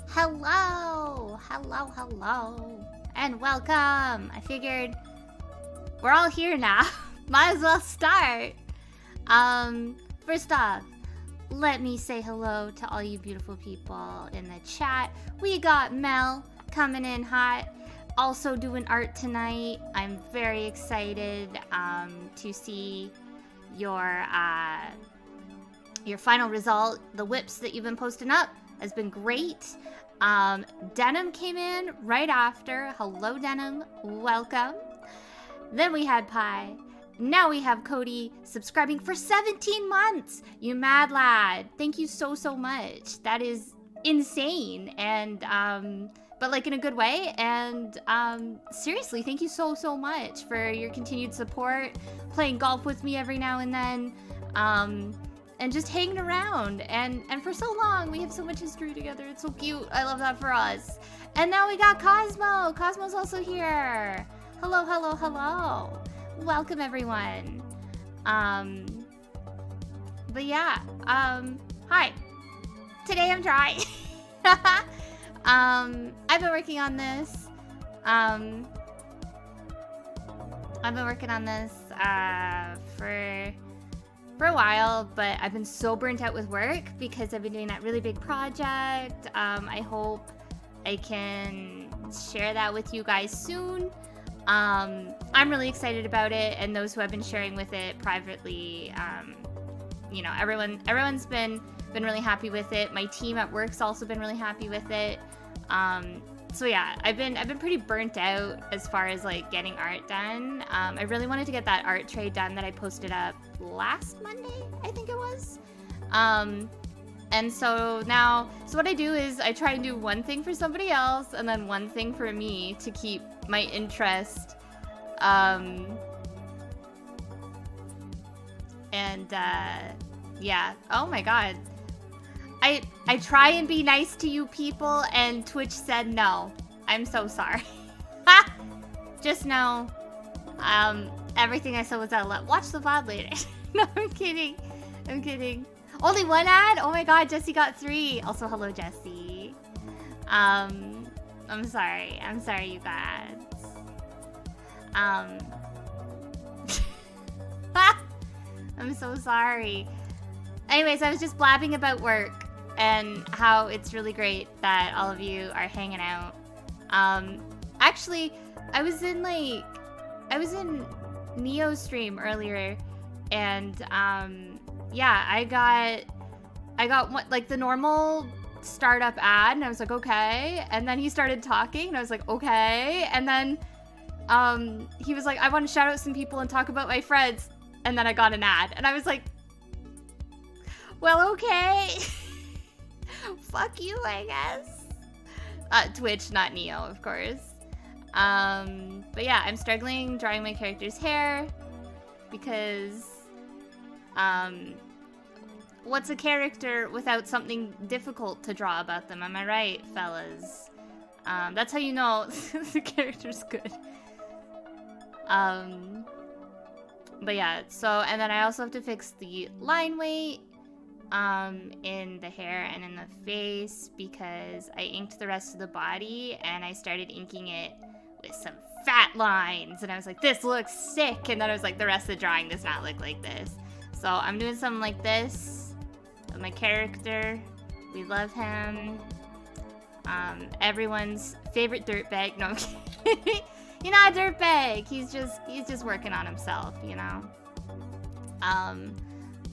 Hello, hello, hello, and welcome. I figured we're all here now. Might as well start. First off, let me say hello to all you beautiful people in the chat. We got Mel coming in hot, also doing art tonight. I'm very excited to see your final result. The whips that you've been posting up has been great. Denim came in right after. Hello, Denim. Welcome. Then we had Pi. Now we have Cody subscribing for 17 months. You mad lad. Thank you so much. That is insane. And, but like in a good way. And, seriously, thank you so much for your continued support. Playing golf with me every now and then. And just hanging around, and for so long. We have so much history together. It's so cute. I love that for us. And now we got Cosmo. Cosmo's also here. Hello, hello, hello. Welcome, everyone. But yeah, hi. Today I'm drawing. I've been working on this. For a while, but I've been so burnt out with work because I've been doing that really big project. I hope I can share that with you guys soon. I'm really excited about it, and those who have been sharing with it privately, you know, everyone's been really happy with it. My team at work's also been really happy with it. So yeah, I've been pretty burnt out as far as like getting art done. I really wanted to get that art trade done that I posted up last Monday, I think it was. And so now, so what I do is I try and do one thing for somebody else and then one thing for me to keep my interest. Yeah. Oh my god. I try and be nice to you people, and Twitch said no. I'm so sorry. Just know, everything I said was out loud. Watch the VOD later. No, I'm kidding. I'm kidding. Only one ad? Oh my god, Jesse got 3. Also, hello, Jesse. I'm sorry. I'm sorry, you guys. I'm so sorry. Anyways, I was just blabbing about work and how it's really great that all of you are hanging out. Actually, I was in Neo's stream earlier, and yeah, I got one, like the normal startup ad, and I was like, okay. And then he started talking, and I was like, okay. And then he was like, I want to shout out some people and talk about my friends. And then I got an ad, and I was like, well, okay. Fuck you, I guess. Twitch, not Neo, of course. But yeah, I'm struggling drawing my character's hair because, what's a character without something difficult to draw about them? Am I right, fellas? That's how you know the character's good. But yeah, so, and then I also have to fix the line weight, in the hair and in the face, because I inked the rest of the body and I started inking it with some fat lines, and I was like, this looks sick. And then I was like, the rest of the drawing does not look like this. So I'm doing something like this with my character. We love him. Everyone's favorite dirtbag. No, I'm kidding. You're not a dirtbag. He's just working on himself, you know.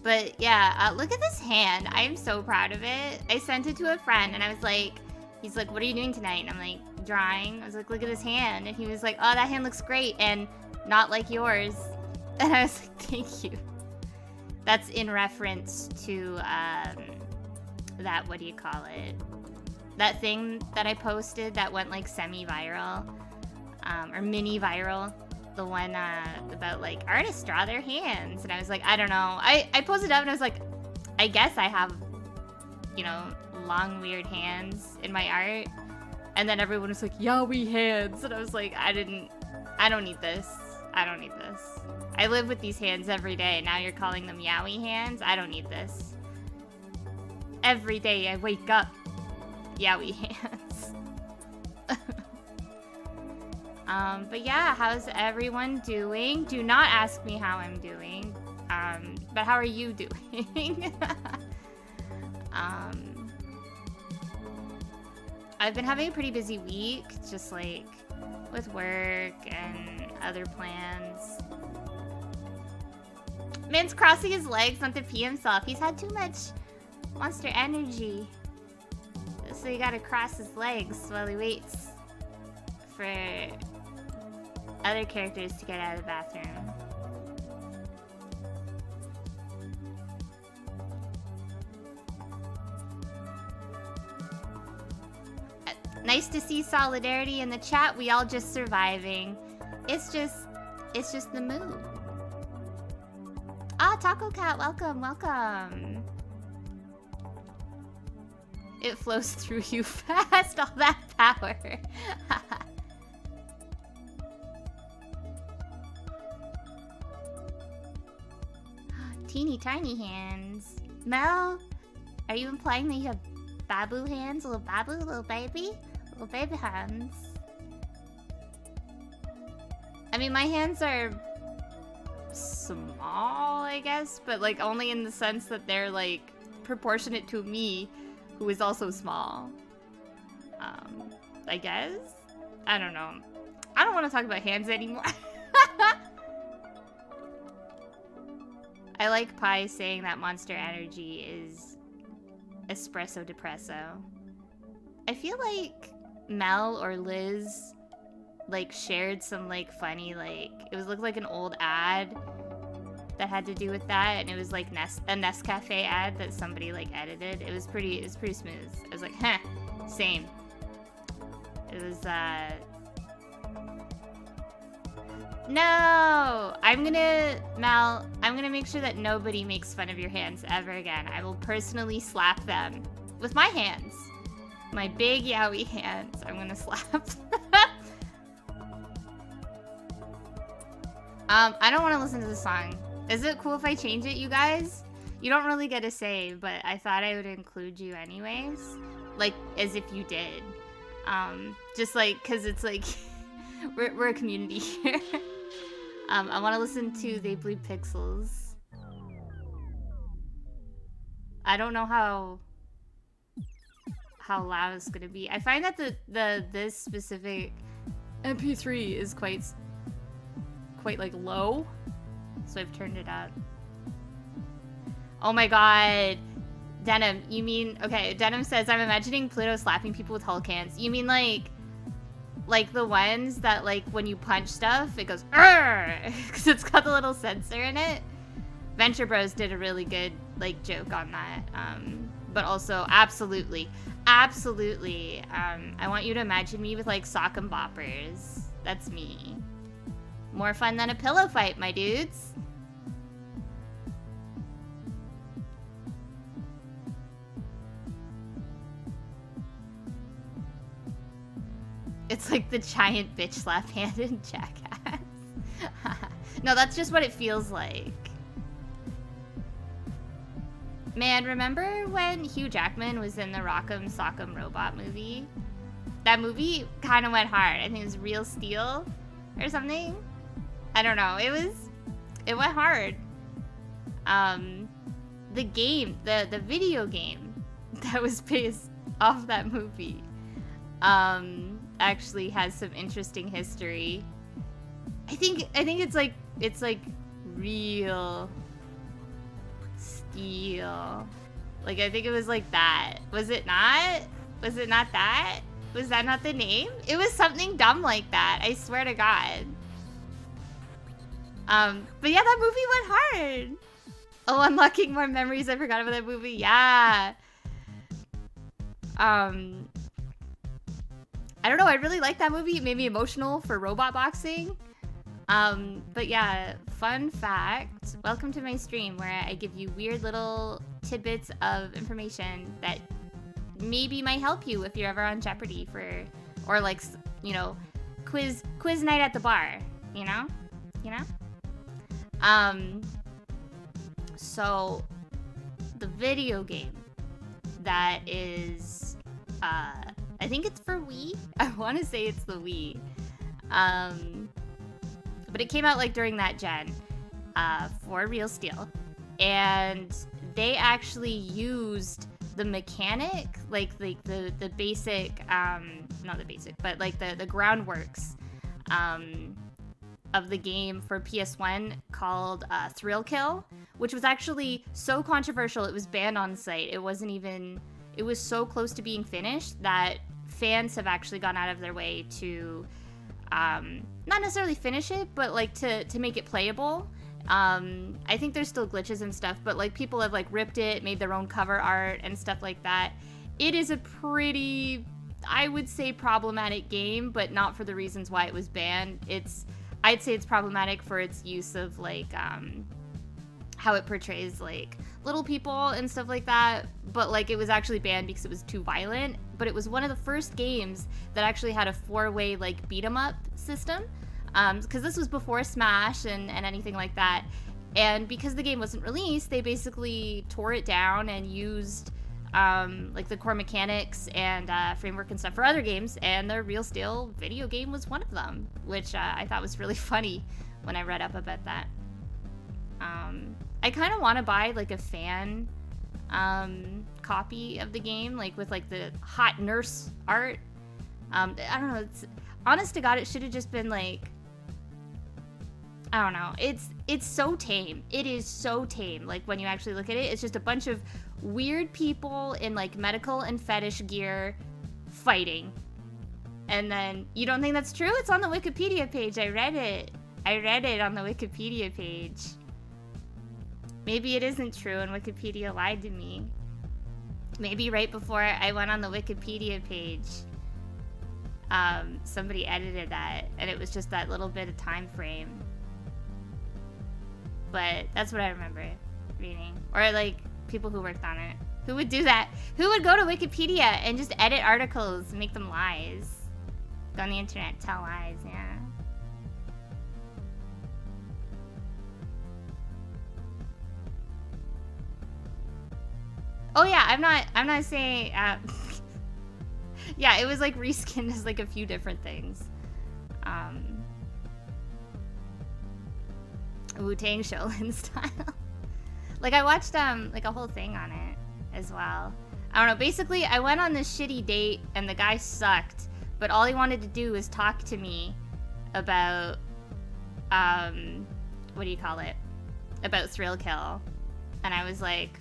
But yeah, look at this hand. I am so proud of it. I sent it to a friend, and I was like, he's like, what are you doing tonight? And I'm like, drawing. I was like, look at his hand. And he was like, oh, that hand looks great, and not like yours. And I was like, thank you. That's in reference to, that, what do you call it? That thing that I posted that went like semi-viral, or mini-viral. The one about like artists draw their hands, and I was like, I don't know. I posted up and I was like, I guess I have, you know, long weird hands in my art. And then everyone was like, yaoi hands, and I was like, I don't need this. I don't need this. I live with these hands every day. Now you're calling them yaoi hands? I don't need this. Every day I wake up Yowie hands. But yeah, how's everyone doing? Do not ask me how I'm doing. But how are you doing? I've been having a pretty busy week, just like with work and other plans. Man's crossing his legs not to pee himself. He's had too much monster energy. So he gotta cross his legs while he waits for other characters to get out of the bathroom. Nice to see solidarity in the chat. We all just surviving. It's just the mood. Ah, Taco Cat, welcome, welcome. It flows through you fast, all that power. Teeny tiny hands. Mel, are you implying that you have babu hands? Little babu, little baby? Little baby hands. I mean, my hands are small, I guess, but like only in the sense that they're like proportionate to me, who is also small. I guess? I don't know. I don't want to talk about hands anymore. I like Pi saying that Monster Energy is espresso depresso. I feel like Mel or Liz like shared some like funny like it looked like an old ad that had to do with that, and it was like a Nescafe ad that somebody like edited. It was pretty smooth. I was like, huh, same. It was no! Mel, I'm gonna make sure that nobody makes fun of your hands ever again. I will personally slap them with my hands. My big yaoi hands. I'm gonna slap. I don't want to listen to the song. Is it cool if I change it, you guys? You don't really get a say, but I thought I would include you anyways. Like, as if you did. Just like, cause it's like, we're a community here. I want to listen to They Bleed Pixels. I don't know how loud it's gonna be. I find that this specific MP3 is quite like low, so I've turned it up. Oh my god, Denim, you mean, okay, Denim says, I'm imagining Pluto slapping people with Hulk hands. You mean like the ones that like when you punch stuff it goes because it's got the little sensor in it. Venture Bros did a really good like joke on that. But also absolutely I want you to imagine me with like sock and boppers. That's me. More fun than a pillow fight, my dudes. It's like the giant bitch slap hand in Jackass. No, that's just what it feels like. Man, remember when Hugh Jackman was in the Rock'em Sock'em Robot movie? That movie kind of went hard. I think it was Real Steel or something. I don't know. It went hard. The game, the video game that was based off that movie, actually has some interesting history. I think it's like Real Steel. Like I think it was like that. Was it not? Was it not that? Was that not the name? It was something dumb like that. I swear to God. But yeah, that movie went hard. Oh, unlocking more memories. I forgot about that movie. Yeah. I don't know. I really liked that movie. It made me emotional for robot boxing. But yeah, fun fact. Welcome to my stream where I give you weird little tidbits of information that maybe might help you if you're ever on Jeopardy or like, you know, quiz night at the bar, you know? So the video game that is I think it's for Wii. I want to say it's the Wii. But it came out like during that gen for Real Steel. And they actually used the mechanic, like the basic, not the basic, but like the groundworks of the game for PS1 called Thrill Kill, which was actually so controversial it was banned on site. It wasn't even, it was so close to being finished that fans have actually gone out of their way to not necessarily finish it, but like to make it playable. I think there's still glitches and stuff, but like people have like ripped it, made their own cover art and stuff like that. It is a pretty, I would say, problematic game, but not for the reasons why it was banned. I'd say it's problematic for its use of like how it portrays like little people and stuff like that, but like it was actually banned because it was too violent. But it was one of the first games that actually had a 4-way like beat 'em up system, because this was before Smash and anything like that. And because the game wasn't released, they basically tore it down and used like the core mechanics and framework and stuff for other games, and the Real Steel video game was one of them, which I thought was really funny when I read up about that. I kind of want to buy like a fan copy of the game, like with like the hot nurse art. I don't know, it's honest to God, it should have just been like, I don't know, it's so tame. It is so tame. Like when you actually look at it, it's just a bunch of weird people in like medical and fetish gear fighting. And then you don't think that's true? It's on the Wikipedia page. I read it on the Wikipedia page. Maybe it isn't true and Wikipedia lied to me. Maybe right before I went on the Wikipedia page, somebody edited that and it was just that little bit of time frame. But that's what I remember reading. Or like people who worked on it. Who would do that? Who would go to Wikipedia and just edit articles and make them lies? Go on the internet, tell lies, yeah. Oh yeah, I'm not saying, yeah, it was like reskinned as like a few different things. Wu-Tang Shaolin style. Like I watched like a whole thing on it as well. I don't know, basically I went on this shitty date and the guy sucked, but all he wanted to do was talk to me about what do you call it? About Thrill Kill. And I was like,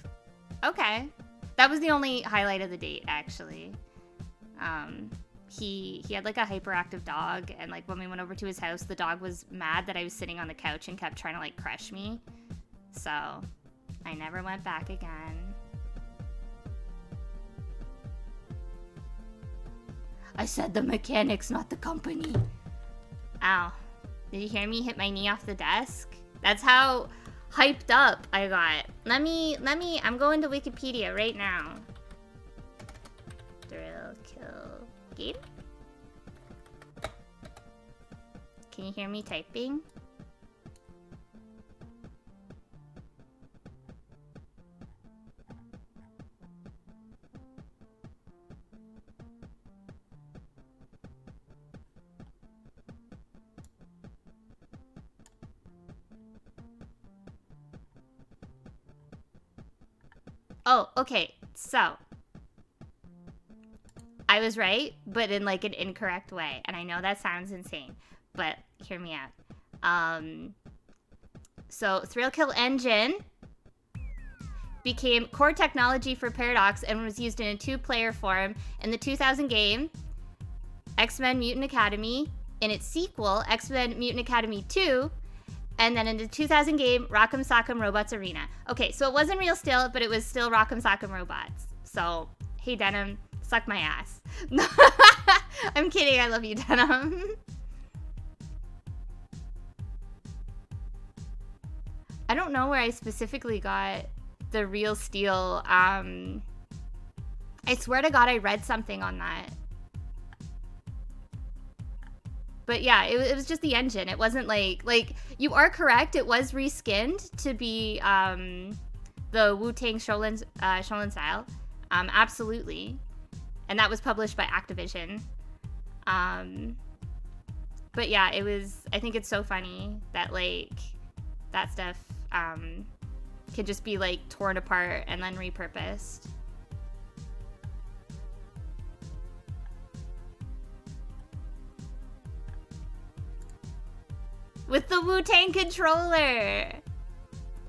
okay. That was the only highlight of the date, actually. He had like a hyperactive dog, and like when we went over to his house, the dog was mad that I was sitting on the couch and kept trying to like crush me. So I never went back again. I said the mechanics, not the company. Ow. Did you hear me hit my knee off the desk? That's how hyped up I got. Let me, I'm going to Wikipedia right now. Thrill Kill game? Can you hear me typing? Oh, okay, so I was right, but in like an incorrect way. And I know that sounds insane, but hear me out. So Thrill Kill Engine became core technology for Paradox and was used in a 2-player form in the 2000 game X-Men Mutant Academy, in its sequel, X-Men Mutant Academy 2, and then in the 2000 game, Rock'em Sock'em Robots Arena. Okay, so it wasn't Real Steel, but it was still Rock'em Sock'em Robots. So, hey Denim, suck my ass. I'm kidding, I love you, Denim. I don't know where I specifically got the Real Steel. I swear to God I read something on that. But yeah, it was just the engine. It wasn't like, you are correct, it was reskinned to be the Wu-Tang Shaolin style. Absolutely. And that was published by Activision. But yeah, it was, I think it's so funny that, like, that stuff can just be, like, torn apart and then repurposed. With the Wu-Tang controller!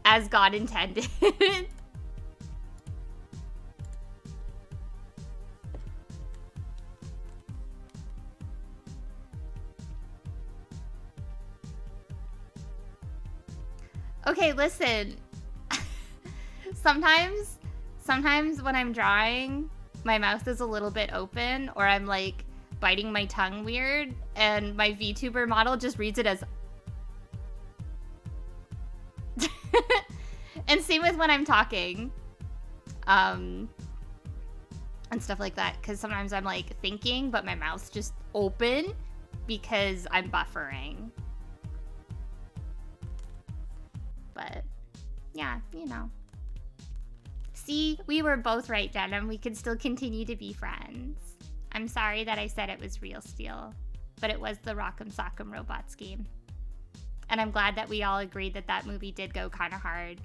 As God intended. Okay, listen. Sometimes when I'm drawing, my mouth is a little bit open, or I'm like biting my tongue weird, and my VTuber model just reads it as. And same with when I'm talking. And stuff like that, because sometimes I'm like thinking, but my mouth's just open because I'm buffering. But yeah, you know. See, we were both right, Denim. We could still continue to be friends. I'm sorry that I said it was Real Steel, but it was the Rock'em Sock'em Robots game. And I'm glad that we all agreed that that movie did go kind of hard.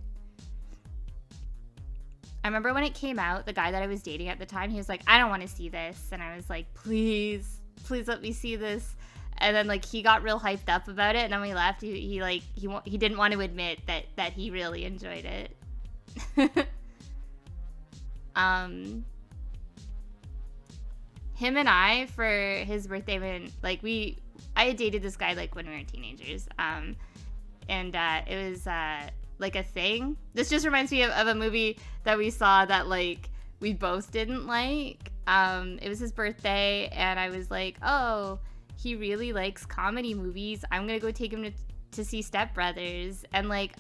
I remember when it came out, the guy that I was dating at the time, he was like, I don't want to see this. And I was like, please let me see this. And then, like, he got real hyped up about it, and then we left. He didn't want to admit that he really enjoyed it. Him and I, for his birthday, when, like, I had dated this guy, like, when we were teenagers, and it was, like, a thing. This just reminds me of a movie that we saw that, like, we both didn't like. It was his birthday, and I was like, oh, he really likes comedy movies. I'm gonna go take him to see Step Brothers. And, like,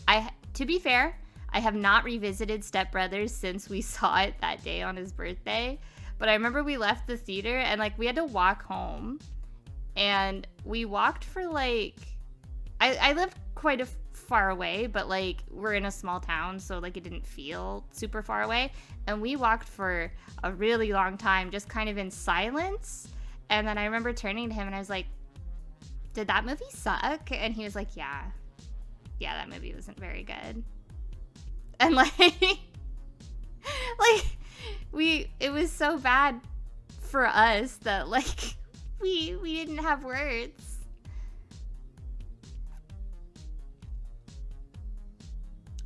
to be fair, I have not revisited Step Brothers since we saw it that day on his birthday. But I remember we left the theater and, like, we had to walk home. And we walked for, like, I lived quite far away, but, like, we're in a small town, so, like, it didn't feel super far away. And we walked for a really long time, just kind of in silence. And then I remember turning to him and I was like, did that movie suck? And he was like, yeah, that movie wasn't very good. And, like, it was so bad for us that, like, we didn't have words.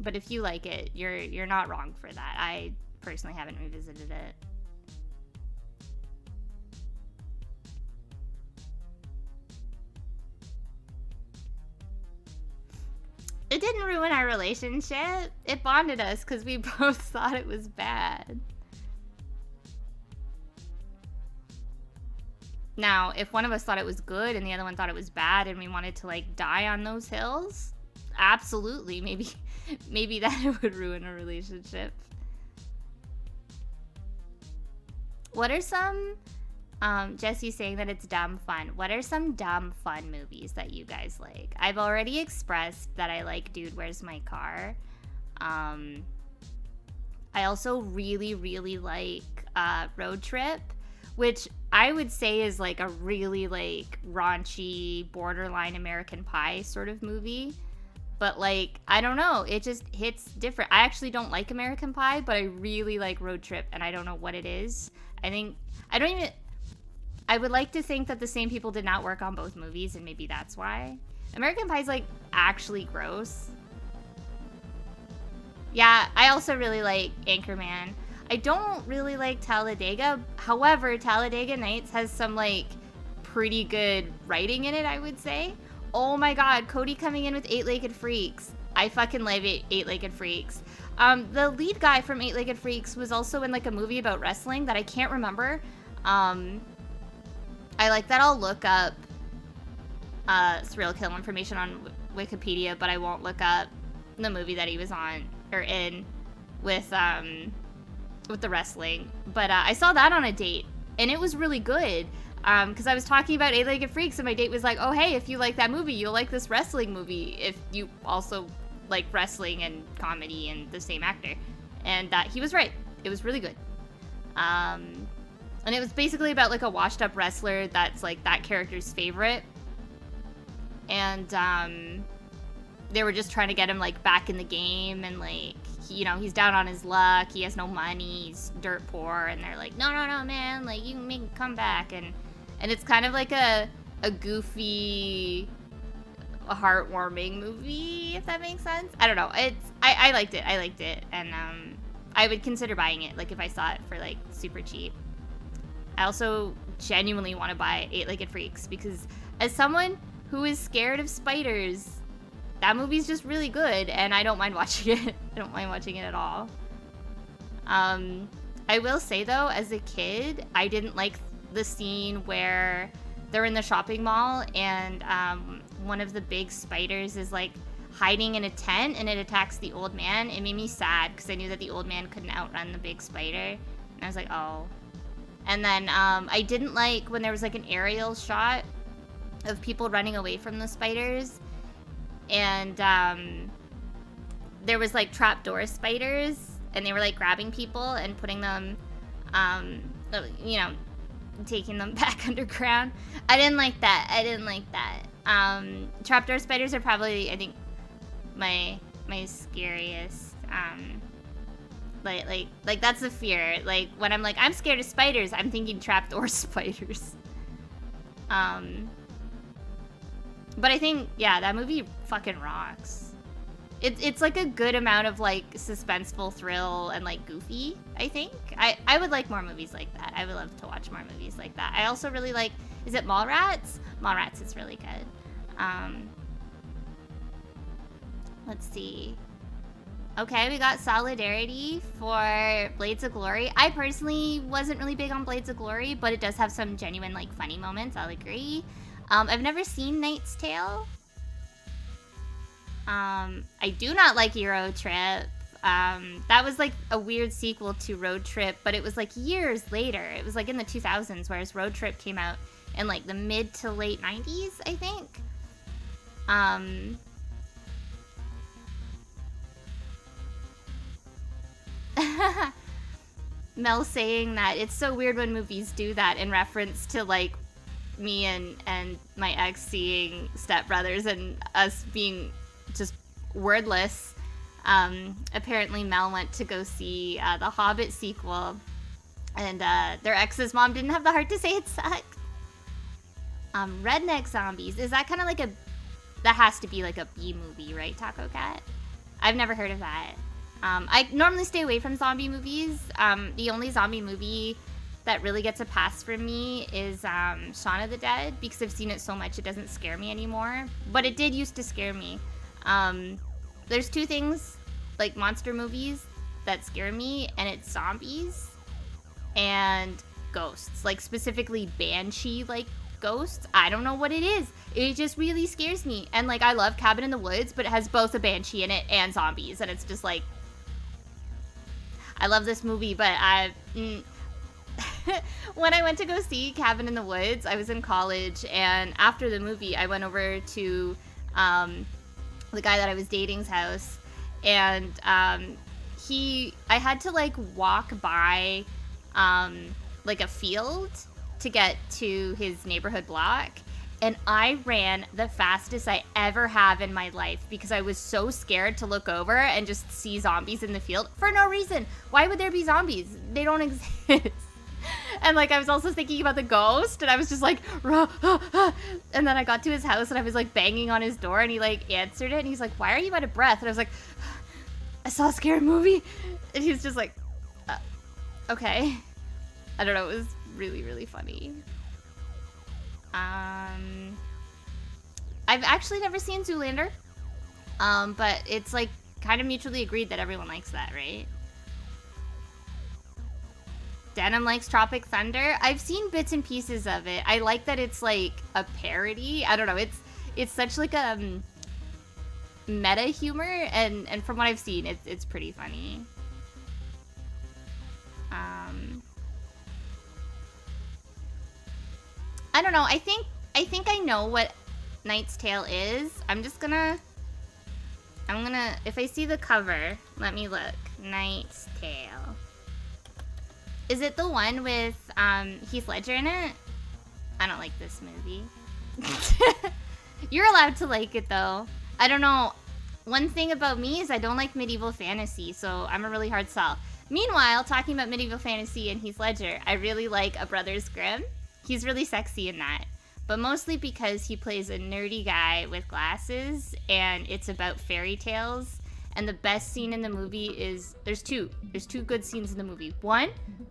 But if you like it, you're not wrong for that. I personally haven't revisited it. It didn't ruin our relationship. It bonded us because we both thought it was bad. Now, if one of us thought it was good and the other one thought it was bad and we wanted to, like, die on those hills, absolutely. Maybe that would ruin a relationship. What are some, Jesse's saying that it's dumb fun. What are some dumb fun movies that you guys like? I've already expressed that I like Dude, Where's My Car? I also really, really like Road Trip, which I would say is, like, a really, like, raunchy, borderline American Pie sort of movie. But, like, I don't know. It just hits different. I actually don't like American Pie, but I really like Road Trip, and I don't know what it is. I would like to think that the same people did not work on both movies, and maybe that's why. American Pie's, like, actually gross. Yeah, I also really like Anchorman. I don't really like Talladega. However, Talladega Nights has some, like, pretty good writing in it, I would say. Oh my god, Cody coming in with Eight-Legged Freaks. I fucking love Eight-Legged Freaks. The lead guy from Eight-Legged Freaks was also in, like, a movie about wrestling that I can't remember. I like that I'll look up Serial Kill information on Wikipedia, but I won't look up the movie that he was on, or in, with the wrestling. But I saw that on a date, and it was really good. Because I was talking about Eight-Legged Freaks, and my date was like, oh, hey, if you like that movie, you'll like this wrestling movie if you also like wrestling and comedy and the same actor. And he was right. It was really good. And it was basically about like a washed up wrestler that's like that character's favorite. And they were just trying to get him like back in the game, and like you know, he's down on his luck, he has no money, he's dirt poor, and they're like, no man, like you can make him come back. And it's kind of like a goofy, a heartwarming movie, if that makes sense. I don't know. I liked it. And I would consider buying it, like if I saw it for like super cheap. I also genuinely want to buy 8-Legged Freaks, because as someone who is scared of spiders, that movie's just really good, and I don't mind watching it. I don't mind watching it at all. I will say though, as a kid, I didn't like the scene where they're in the shopping mall and one of the big spiders is like hiding in a tent and it attacks the old man. It made me sad because I knew that the old man couldn't outrun the big spider. And I was like, oh. And then I didn't like when there was like an aerial shot of people running away from the spiders. And there was like trapdoor spiders and they were like grabbing people and putting them, you know, taking them back underground. I didn't like that. Trapdoor spiders are probably, I think, my scariest. Like that's the fear. Like when I'm like, I'm scared of spiders, I'm thinking trapdoor spiders. But I think, yeah, that movie fucking rocks. It's like a good amount of like suspenseful thrill and like goofy, I think. I would like more movies like that. I would love to watch more movies like that. I also really like, is it Mallrats? Mallrats is really good. Let's see. Okay, we got Solidarity for Blades of Glory. I personally wasn't really big on Blades of Glory, but it does have some genuine like funny moments, I'll agree. I've never seen Knight's Tale. I do not like Euro Trip. That was like a weird sequel to Road Trip, but it was like years later. It was like in the 2000s, whereas Road Trip came out in like the mid to late 90s, I think. Mel saying that it's so weird when movies do that in reference to like me and my ex seeing Step Brothers and us being just wordless. Apparently Mel went to go see the Hobbit sequel, and their ex's mom didn't have the heart to say it sucked. Redneck Zombies, is that kind of like that has to be like a B movie, right, Taco Cat? I've never heard of that. I normally stay away from zombie movies. The only zombie movie that really gets a pass from me is Shaun of the Dead, because I've seen it so much it doesn't scare me anymore. But it did used to scare me. There's two things, like monster movies, that scare me, and it's zombies and ghosts. Like specifically banshee like ghosts. I don't know what it is. It just really scares me. And like I love Cabin in the Woods, but it has both a banshee in it and zombies, and it's just like, I love this movie, but when I went to go see Cabin in the Woods, I was in college, and after the movie, I went over to the guy that I was dating's house, and I had to like walk by like a field to get to his neighborhood block, and I ran the fastest I ever have in my life because I was so scared to look over and just see zombies in the field for no reason. Why would there be zombies? They don't exist. And like I was also thinking about the ghost, and I was just like, rah, ah, ah. And then I got to his house and I was like banging on his door, and he like answered it, and he's like, why are you out of breath? And I was like, I saw a scary movie. And he was just like, okay. I don't know, it was really, really funny. I've actually never seen Zoolander, but it's like kind of mutually agreed that everyone likes that, right? Denim likes Tropic Thunder. I've seen bits and pieces of it. I like that it's like a parody. I don't know. It's such like a meta humor, and from what I've seen, it's pretty funny. I don't know. I think I know what Knight's Tale is. I'm gonna, if I see the cover, let me look. Knight's Tale. Is it the one with Heath Ledger in it? I don't like this movie. You're allowed to like it though. I don't know. One thing about me is I don't like medieval fantasy, so I'm a really hard sell. Meanwhile, talking about medieval fantasy and Heath Ledger, I really like A Brothers Grimm. He's really sexy in that. But mostly because he plays a nerdy guy with glasses, and it's about fairy tales. And the best scene in the movie is there's two good scenes in the movie. One,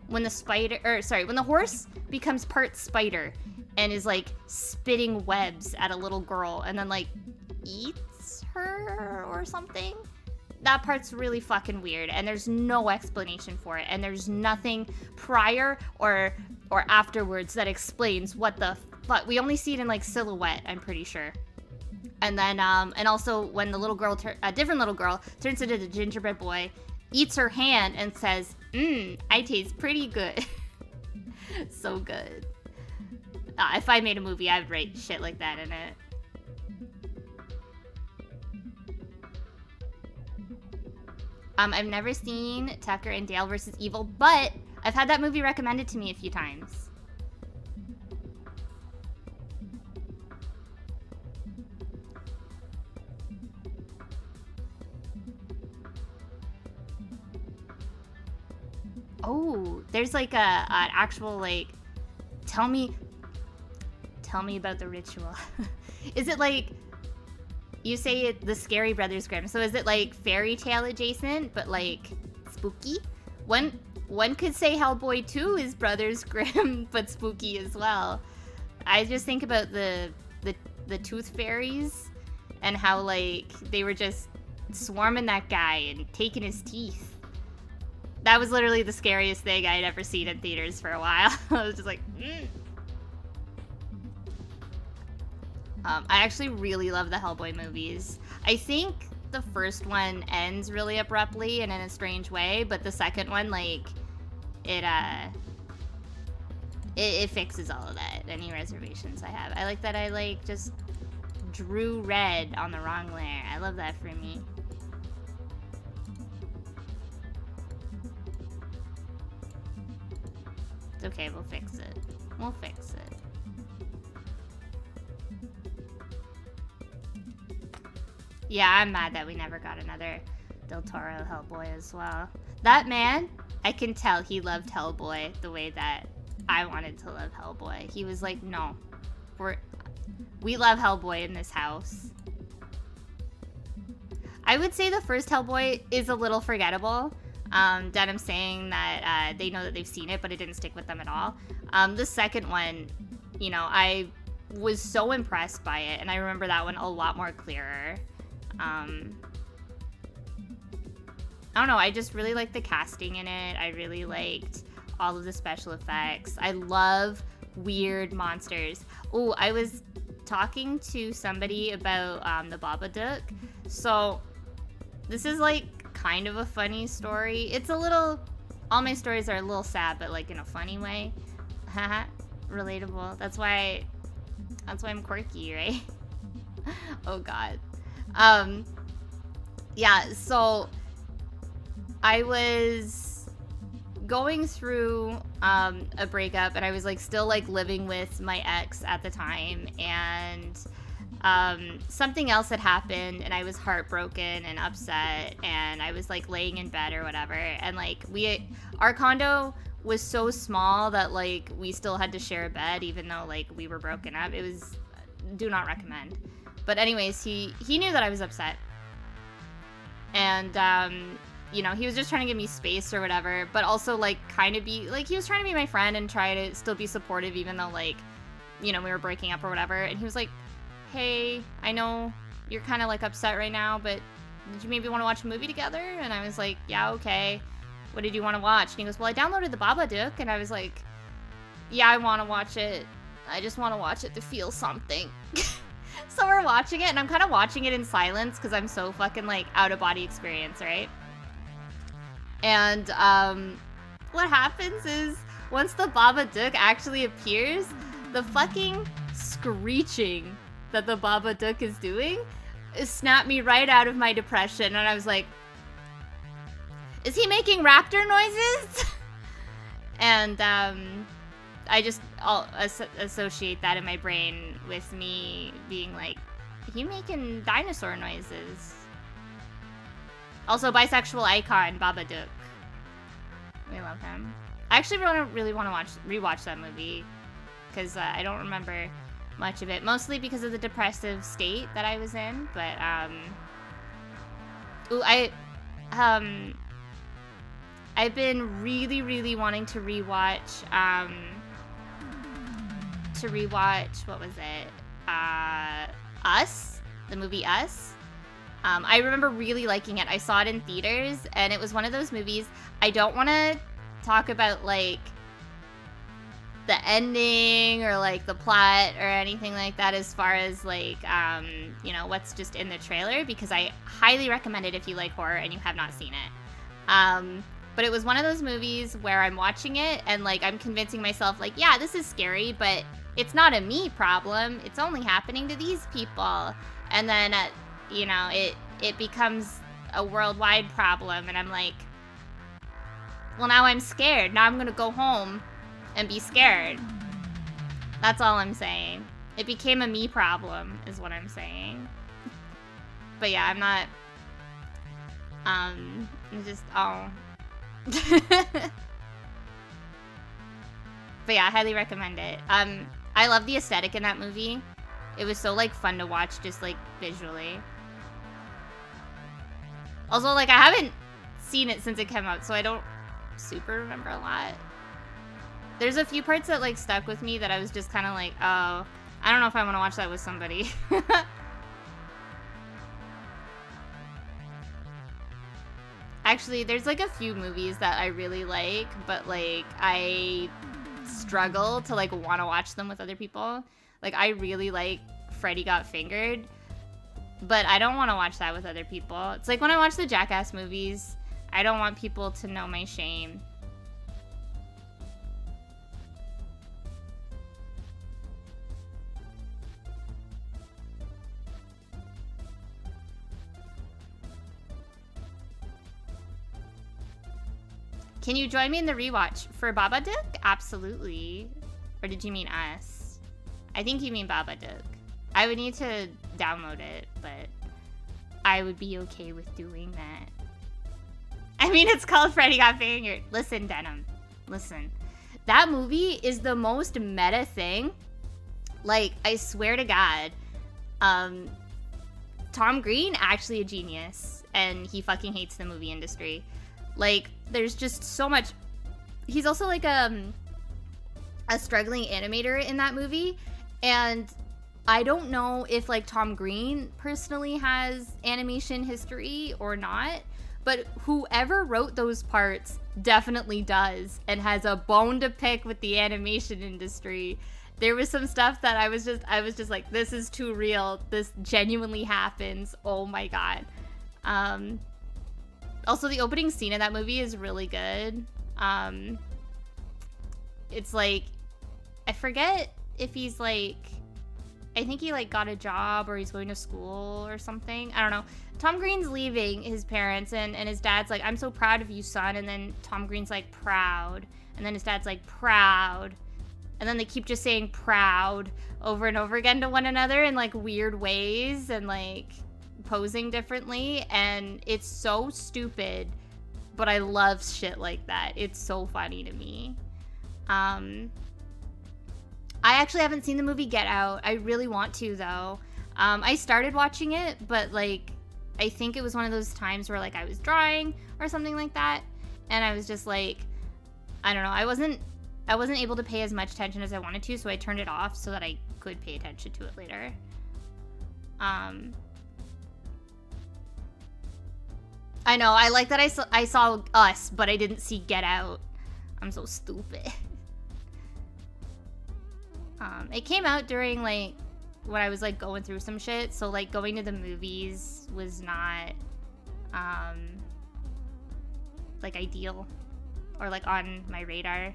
when the horse becomes part spider and is like spitting webs at a little girl and then like eats her or something. That part's really fucking weird, and there's no explanation for it, and there's nothing prior or afterwards that explains what the fuck. We only see it in like silhouette, I'm pretty sure. And then, and also when the little girl, a different little girl, turns into the gingerbread boy, eats her hand and says, I taste pretty good. So good. If I made a movie, I'd write shit like that in it. I've never seen Tucker and Dale versus Evil, but I've had that movie recommended to me a few times. Oh, there's like an actual like, tell me about the ritual. Is it like, you say it, the Scary Brothers Grimm, so is it like fairy tale adjacent, but like spooky? One could say Hellboy 2 is Brothers Grimm, but spooky as well. I just think about the tooth fairies and how like they were just swarming that guy and taking his teeth. That was literally the scariest thing I'd ever seen in theaters for a while. I was just like, I actually really love the Hellboy movies. I think the first one ends really abruptly and in a strange way, but the second one, like, it fixes all of that. Any reservations I have. I like that I, like, just drew red on the wrong layer. I love that for me. It's okay, we'll fix it. We'll fix it. Yeah, I'm mad that we never got another Del Toro Hellboy as well. That man, I can tell he loved Hellboy the way that I wanted to love Hellboy. He was like, no, we love Hellboy in this house. I would say the first Hellboy is a little forgettable. Denim saying that they know that they've seen it, but it didn't stick with them at all. The second one, you know, I was so impressed by it, and I remember that one a lot more clearer. I don't know, I just really liked the casting in it. I really liked all of the special effects. I love weird monsters. Oh, I was talking to somebody about the Babadook. So this is like kind of a funny story. It's a little, all my stories are a little sad, but like in a funny way. Haha, relatable. That's why I'm quirky, right? Oh god. Yeah, so I was going through a breakup, and I was like still like living with my ex at the time, and something else had happened, and I was heartbroken and upset, and I was like laying in bed or whatever, and like our condo was so small that like we still had to share a bed even though like we were broken up. It was, do not recommend. But anyways, he knew that I was upset, and you know, he was just trying to give me space or whatever, but also like kind of be like, he was trying to be my friend and try to still be supportive even though like, you know, we were breaking up or whatever. And he was like, hey, I know you're kind of like upset right now, but did you maybe want to watch a movie together? And I was like, yeah, okay. What did you want to watch? And he goes, well, I downloaded the Babadook. And I was like, yeah, I want to watch it. I just want to watch it to feel something. So we're watching it, and I'm kind of watching it in silence because I'm so fucking like out of body experience, right? And what happens is once the Babadook actually appears, the fucking screeching that the Babadook is doing snapped me right out of my depression, and I was like, is he making raptor noises? And I just associate that in my brain with me being like, you making dinosaur noises. Also, bisexual icon Babadook. We love him. I actually really want to rewatch that movie because I don't remember much of it, mostly because of the depressive state that I was in. But I've been really wanting to rewatch what was it? Us, the movie Us. I remember really liking it. I saw it in theaters, and it was one of those movies. I don't want to talk about like the ending or like the plot or anything like that as far as like you know, what's just in the trailer, because I highly recommend it if you like horror and you have not seen it. But it was one of those movies where I'm watching it and like I'm convincing myself like, yeah, this is scary, but it's not a me problem. It's only happening to these people. And then you know, it becomes a worldwide problem, and I'm like, well, now I'm scared. Now I'm gonna go home and be scared. That's all I'm saying. It became a me problem, is what I'm saying. But yeah, I'm not. It's just But yeah, I highly recommend it. I love the aesthetic in that movie. It was so like fun to watch, just like visually. Also, like, I haven't seen it since it came out, so I don't super remember a lot. There's a few parts that like stuck with me that I was just kind of like, oh, I don't know if I want to watch that with somebody. Actually, there's like a few movies that I really like, but like I struggle to like want to watch them with other people. Like, I really like Freddy Got Fingered, but I don't want to watch that with other people. It's like when I watch the Jackass movies, I don't want people to know my shame. Can you join me in the rewatch for Babadook? Absolutely. Or did you mean Us? I think you mean Babadook. I would need to download it, but I would be okay with doing that. I mean, it's called Freddy Got Fingered. Listen, Denim. Listen. That movie is the most meta thing. Like, I swear to God. Tom Green, actually a genius. And he fucking hates the movie industry. Like, there's just so much. He's also like a struggling animator in that movie. And I don't know if like Tom Green personally has animation history or not, but whoever wrote those parts definitely does and has a bone to pick with the animation industry. There was some stuff that I was just like, this is too real. This genuinely happens. Oh my God. Also, the opening scene of that movie is really good. It's like, I forget if he's like, I think he like got a job or he's going to school or something. I don't know. Tom Green's leaving his parents and his dad's like, I'm so proud of you, son. And then Tom Green's like, proud. And then his dad's like, proud. And then they keep just saying proud over and over again to one another in like weird ways and like posing differently. And it's so stupid, but I love shit like that. It's so funny to me. I actually haven't seen the movie Get Out. I really want to, though. I started watching it, but like, I think it was one of those times where like I was drawing or something like that, and I was just like, I don't know. I wasn't able to pay as much attention as I wanted to, so I turned it off so that I could pay attention to it later. I know. I like that I saw Us, but I didn't see Get Out. I'm so stupid. It came out during like when I was like going through some shit, so like going to the movies was not like ideal or like on my radar.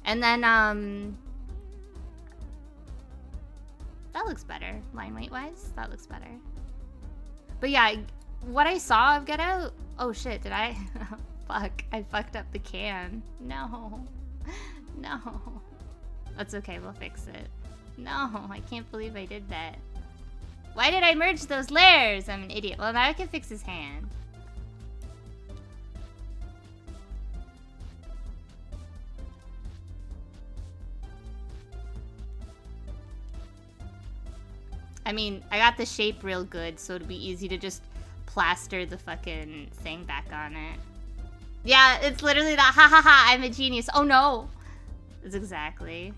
And then that looks better line weight wise. That looks better. But yeah, what I saw of Get Out, oh shit, did I? Fuck, I fucked up the can. No. No. That's okay, we'll fix it. No, I can't believe I did that. Why did I merge those layers? I'm an idiot. Well, now I can fix his hand. I mean, I got the shape real good, so it'll be easy to just plaster the fucking thing back on it. Yeah, it's literally that, ha ha ha, I'm a genius. Oh no! That's exactly.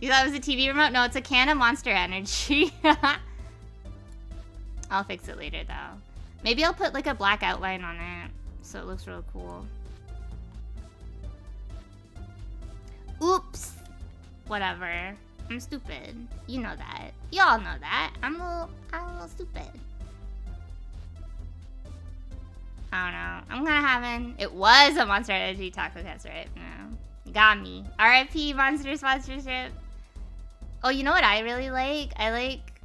You thought it was a TV remote? No, it's a can of Monster Energy. I'll fix it later, though. Maybe I'll put, like, a black outline on it, so it looks real cool. Oops! Whatever. I'm stupid. You know that. Y'all know that. I'm a little stupid. I don't know. I'm gonna have an... It was a Monster Energy Taco Cast, right? No. You got me. RIP Monster sponsorship. Oh, you know what I really like? I like...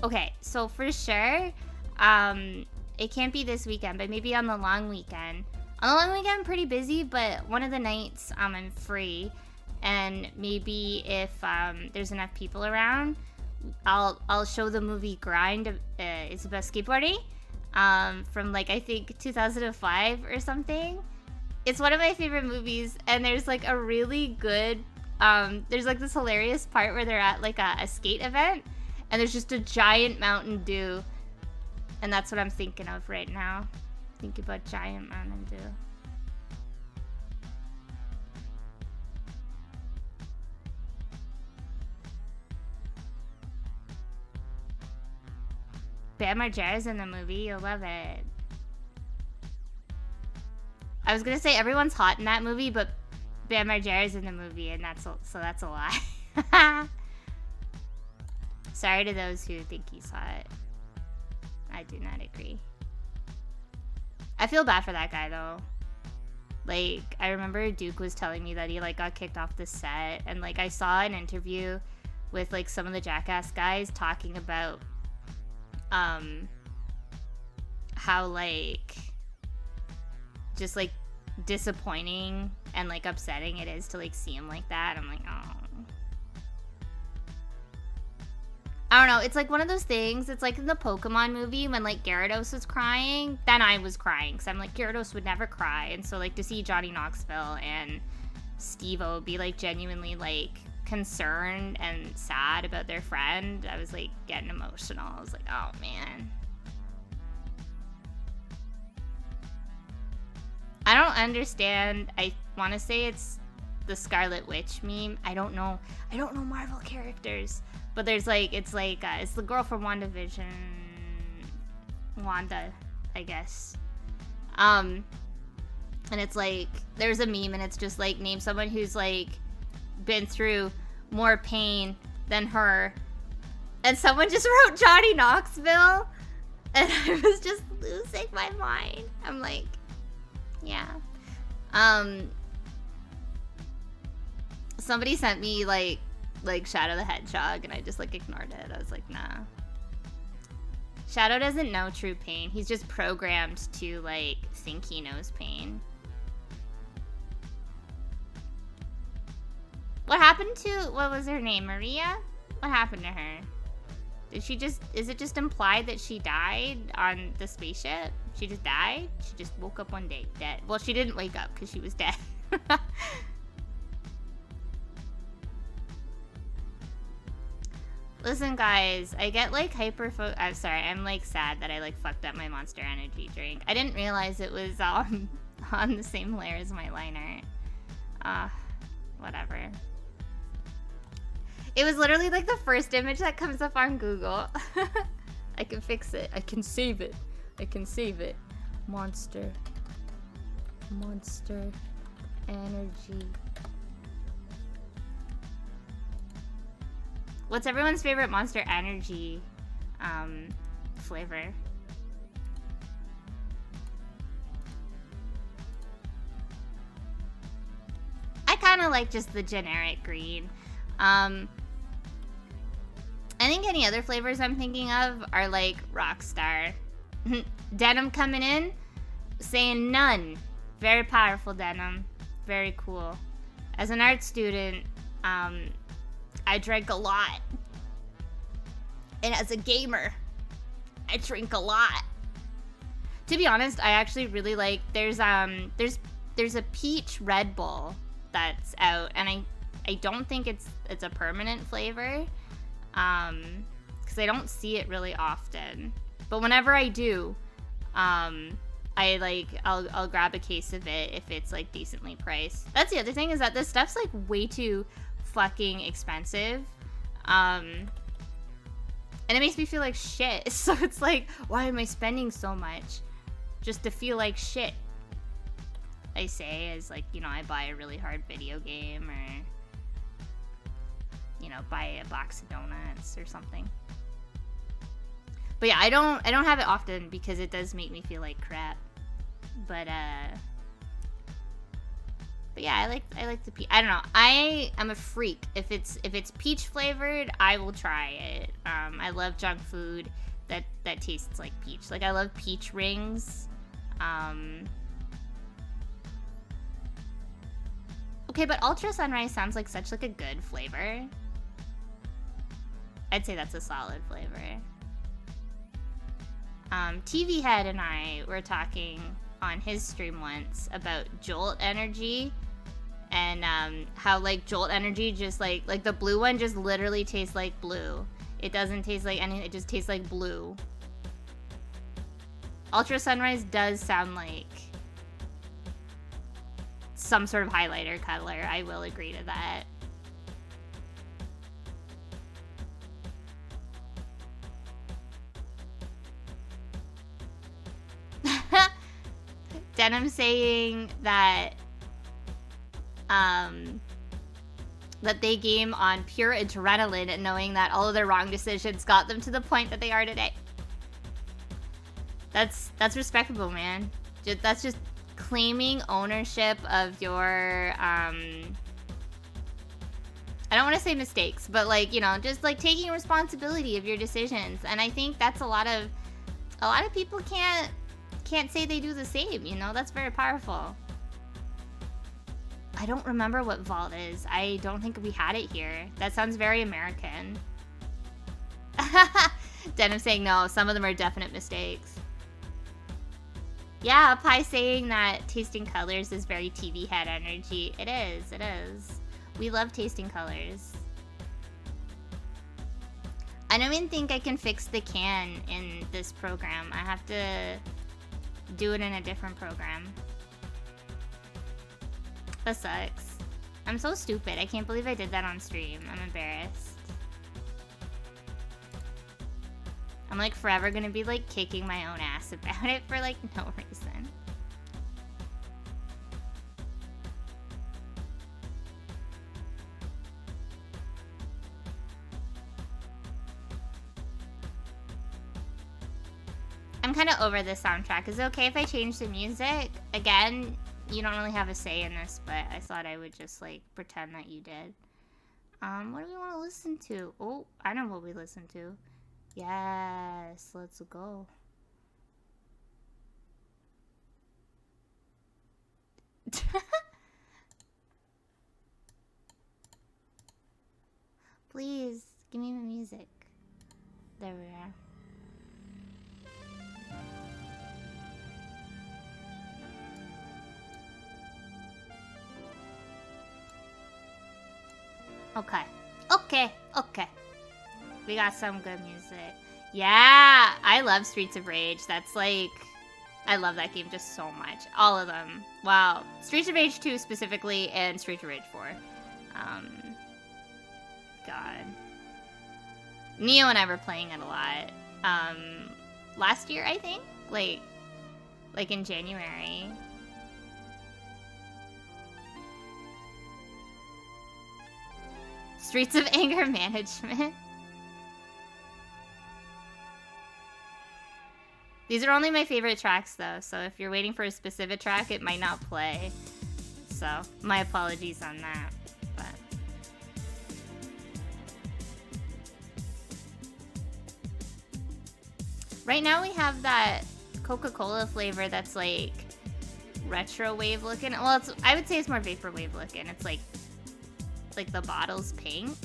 Okay, so for sure, it can't be this weekend, but maybe on the long weekend. On the long weekend, I'm pretty busy, but one of the nights, I'm free. And maybe if there's enough people around, I'll show the movie Grind. It's about skateboarding. From like, I think 2005 or something. It's one of my favorite movies, and there's like a really good, there's like this hilarious part where they're at like a skate event, and there's just a giant Mountain Dew, and that's what I'm thinking of right now. Thinking about giant Mountain Dew. Bam Margera's in the movie, you'll love it. I was gonna say everyone's hot in that movie, but Bam Margera's in the movie, and that's a lie. Sorry to those who think he's hot. I do not agree. I feel bad for that guy though. Like, I remember Duke was telling me that he like got kicked off the set, and like I saw an interview with like some of the Jackass guys talking about how like just like disappointing and like upsetting it is to like see him like that. I'm like, oh, I don't know, it's like one of those things. It's like in the Pokemon movie when like Gyarados was crying, then I was crying because I'm like, Gyarados would never cry. And so like to see Johnny Knoxville and Steve-O be like genuinely like concerned and sad about their friend, I was like getting emotional. I was like, oh man. I don't understand. I want to say it's the Scarlet Witch meme. I don't know Marvel characters, but there's like it's the girl from WandaVision, Wanda, I guess. And it's like there's a meme and it's just like name someone who's like been through more pain than her, and someone just wrote Johnny Knoxville, and I was just losing my mind. I'm like, yeah. Somebody sent me like Shadow the Hedgehog, and I just like ignored it. I was like, nah. Shadow doesn't know true pain. He's just programmed to like think he knows pain. What happened to, what was her name, Maria? What happened to her? Did she just, is it just implied that she died on the spaceship? She just died? She just woke up one day dead. Well, she didn't wake up because she was dead. Listen, guys, I get like I'm sorry, I'm like sad that I like fucked up my Monster Energy drink. I didn't realize it was on the same layer as my liner. Whatever. It was literally like the first image that comes up on Google. I can fix it. I can save it. I can save it. Monster Energy. What's everyone's favorite Monster Energy flavor? I kind of like just the generic green. I think any other flavors I'm thinking of are like Rockstar. Denim coming in. saying none. Very powerful, Denim. Very cool. As an art student, I drank a lot. And as a gamer, I drink a lot. To be honest, I actually really like, there's a peach Red Bull that's out, and I don't think it's a permanent flavor, because I don't see it really often. But whenever I do, I'll grab a case of it if it's like decently priced. That's the other thing, is that this stuff's like way too fucking expensive. And it makes me feel like shit. So it's like, why am I spending so much just to feel like shit? I say, as like, you know, I buy a really hard video game, or, you know, buy a box of donuts or something. But yeah, I don't have it often because it does make me feel like crap. But yeah, I like the peach. I don't know. I am a freak. If it's peach flavored, I will try it. I love junk food that tastes like peach. Like, I love peach rings. Okay, but Ultra Sunrise sounds like such like a good flavor. I'd say that's a solid flavor. TV Head and I were talking on his stream once about Jolt Energy, and how like Jolt Energy just like the blue one just literally tastes like blue. It doesn't taste like anything, it just tastes like blue. Ultra Sunrise does sound like some sort of highlighter color. I will agree to that. Denim saying that that they game on pure adrenaline, and knowing that all of their wrong decisions got them to the point that they are today. That's respectable, man. That's just claiming ownership of your I don't want to say mistakes, but like, you know, just like taking responsibility of your decisions. And I think that's a lot of people can't say they do the same, you know? That's very powerful. I don't remember what vault is. I don't think we had it here. That sounds very American. Denim saying no, some of them are definite mistakes. Yeah, Pi saying that tasting colors is very TV Head energy. It is, it is. We love tasting colors. I don't even think I can fix the can in this program. I have to do it in a different program. That sucks. I'm so stupid. I can't believe I did that on stream. I'm embarrassed. I'm like forever gonna be like kicking my own ass about it for like no reason. I'm kind of over this soundtrack. Is it okay if I change the music? Again, you don't really have a say in this, but I thought I would just like pretend that you did. What do we want to listen to? Oh, I know what we listen to. Yes, let's go. Please, give me the music. There we are. Okay. We got some good music. Yeah, I love Streets of Rage. That's like, I love that game just so much. All of them. Wow. Streets of Rage 2 specifically, and Streets of Rage 4. God. Neo and I were playing it a lot. Last year, I think? Like in January. Streets of Anger Management. These are only my favorite tracks, though, so if you're waiting for a specific track, it might not play. So, my apologies on that. But right now we have that Coca-Cola flavor that's like retro wave looking. Well, it's, I would say it's more vaporwave looking. It's like the bottle's pink.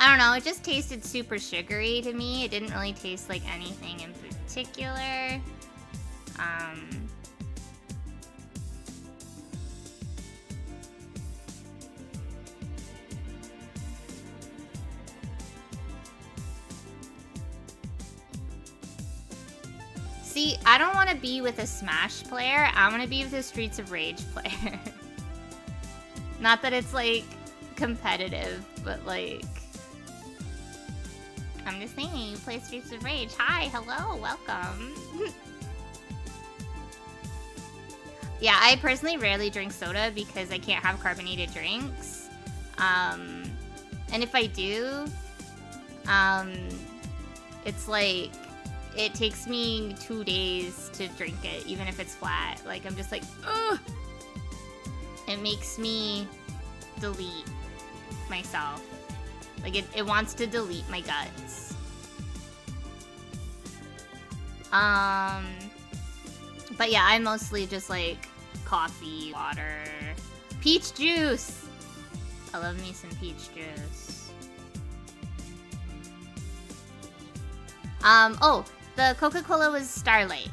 I don't know, it just tasted super sugary to me. It didn't really taste like anything in particular. See, I don't want to be with a Smash player. I want to be with a Streets of Rage player. Not that it's, like, competitive, but, like... I'm just saying, you play Streets of Rage. Hi, hello, welcome. Yeah, I personally rarely drink soda because I can't have carbonated drinks. And if I do, it's like... It takes me 2 days to drink it, even if it's flat. Like, I'm just like, ugh! It makes me delete myself. Like, it wants to delete my guts. But yeah, I mostly just like coffee, water, peach juice! I love me some peach juice. Oh! The Coca-Cola was Starlight.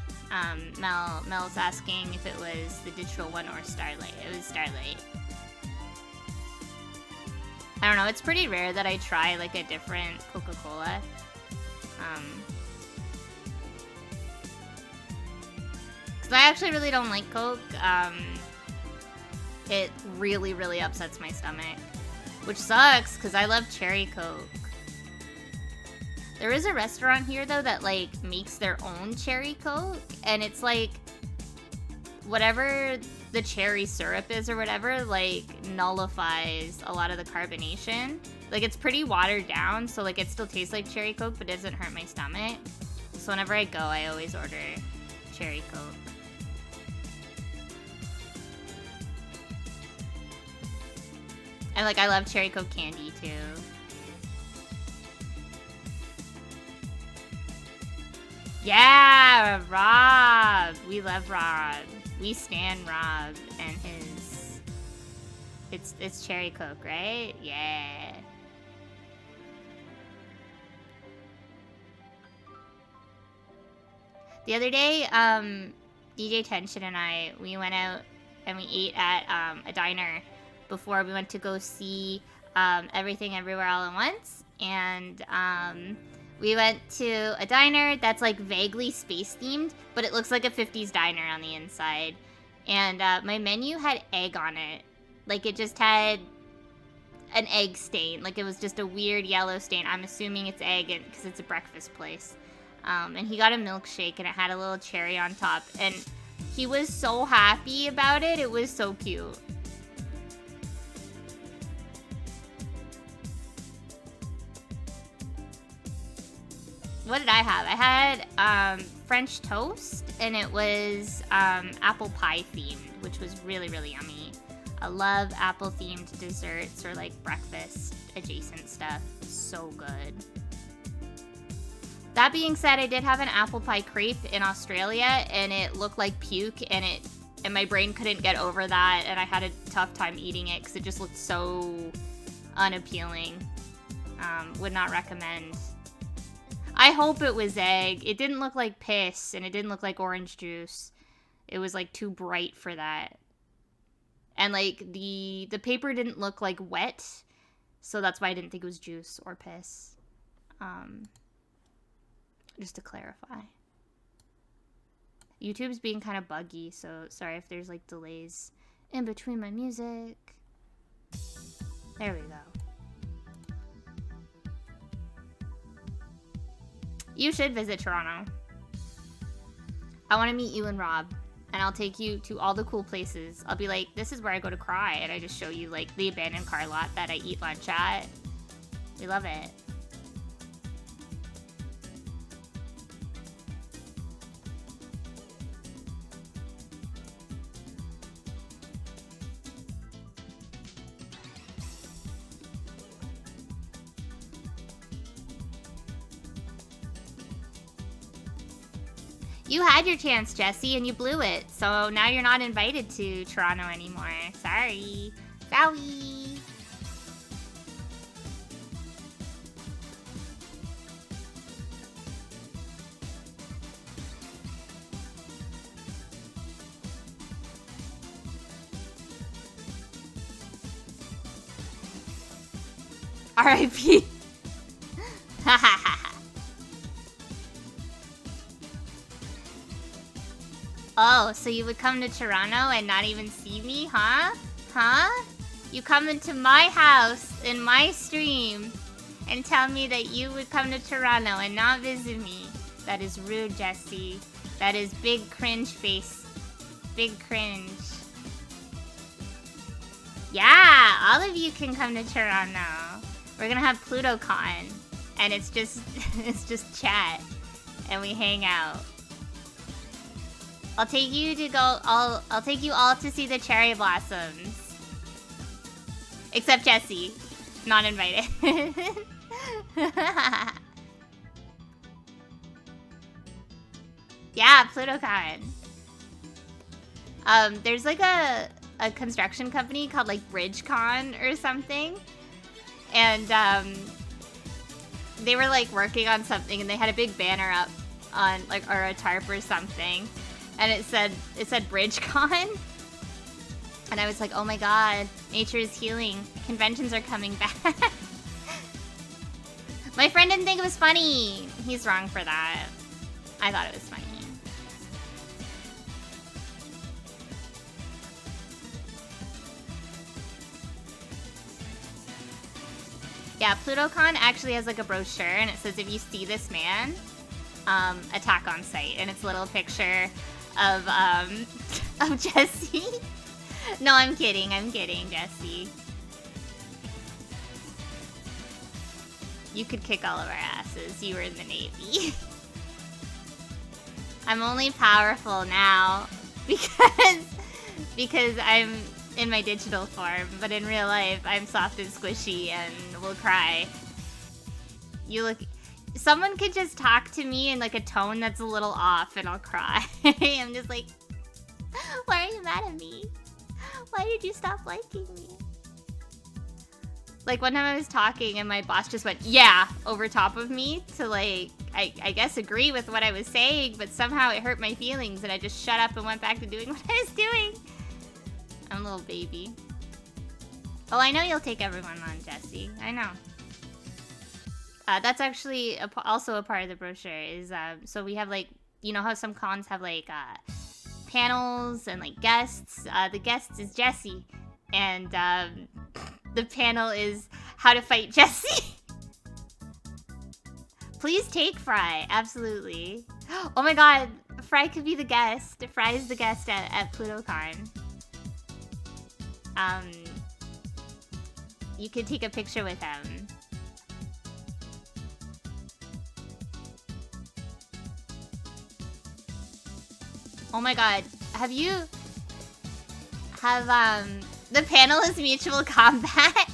Mel's asking if it was the digital one or Starlight. It was Starlight. I don't know, it's pretty rare that I try like a different Coca-Cola. Cause I actually really don't like Coke. It really, really upsets my stomach. Which sucks, cause I love cherry Coke. There is a restaurant here, though, that, like, makes their own cherry Coke. And it's, like, whatever the cherry syrup is or whatever, like, nullifies a lot of the carbonation. Like, it's pretty watered down, so, like, it still tastes like cherry Coke, but it doesn't hurt my stomach. So whenever I go, I always order cherry Coke. And, like, I love cherry Coke candy, too. Yeah, Rob. We love Rob. We stan Rob and his... It's cherry Coke, right? Yeah. The other day, DJ Tension and I, we went out and we ate at a diner before we went to go see Everything Everywhere All at Once. And we went to a diner that's like vaguely space themed, but it looks like a 50s diner on the inside. And my menu had egg on it. Like it just had an egg stain. Like it was just a weird yellow stain. I'm assuming it's egg because it's a breakfast place. And he got a milkshake and it had a little cherry on top. And he was so happy about it. It was so cute. What did I have? I had French toast, and it was apple pie themed, which was really, really yummy. I love apple themed desserts or like breakfast adjacent stuff. So good. That being said, I did have an apple pie crepe in Australia, and it looked like puke, and my brain couldn't get over that, and I had a tough time eating it because it just looked so unappealing. Would not recommend. I hope it was egg. It didn't look like piss, and it didn't look like orange juice. It was, like, too bright for that. And, like, the paper didn't look, like, wet, so that's why I didn't think it was juice or piss. Just to clarify. YouTube's being kind of buggy, so sorry if there's, like, delays in between my music. There we go. You should visit Toronto. I want to meet you and Rob, and I'll take you to all the cool places. I'll be like, this is where I go to cry, and I just show you, like, the abandoned car lot that I eat lunch at. We love it. You had your chance, Jesse, and you blew it. So now you're not invited to Toronto anymore. Sorry. Sorry. R.I.P. Oh, so you would come to Toronto and not even see me, huh? Huh? You come into my house in my stream and tell me that you would come to Toronto and not visit me. That is rude, Jesse. That is big cringe face. Big cringe. Yeah, all of you can come to Toronto. We're gonna have PlutoCon, and it's just chat, and we hang out. I'll take you to go. I'll take you all to see the cherry blossoms, except Jesse, not invited. Yeah, PlutoCon. There's like a construction company called like BridgeCon or something. And they were like working on something, and they had a big banner up on like, or a tarp or something, and it said BridgeCon. And I was like, oh my god, nature is healing. Conventions are coming back. My friend didn't think it was funny. He's wrong for that. I thought it was funny. Yeah, PlutoCon actually has like a brochure, and it says if you see this man, attack on sight, and it's a little picture of Jesse. No, I'm kidding, Jesse. You could kick all of our asses. You were in the Navy. I'm only powerful now because I'm in my digital form, but in real life, I'm soft and squishy and will cry. Someone could just talk to me in like a tone that's a little off and I'll cry. I'm just like, why are you mad at me? Why did you stop liking me? Like one time I was talking and my boss just went, yeah, over top of me to like, I guess agree with what I was saying, but somehow it hurt my feelings and I just shut up and went back to doing what I was doing. I'm a little baby. Oh, I know you'll take everyone on, Jesse. I know. That's actually also a part of the brochure. Is so we have like, you know how some cons have like panels and like guests. The guest is Jesse, and the panel is how to fight Jesse. Please take Fry, absolutely. Oh my god, Fry could be the guest. Fry is the guest at PlutoCon. You could take a picture with him. Oh my god, have the panel is mutual combat?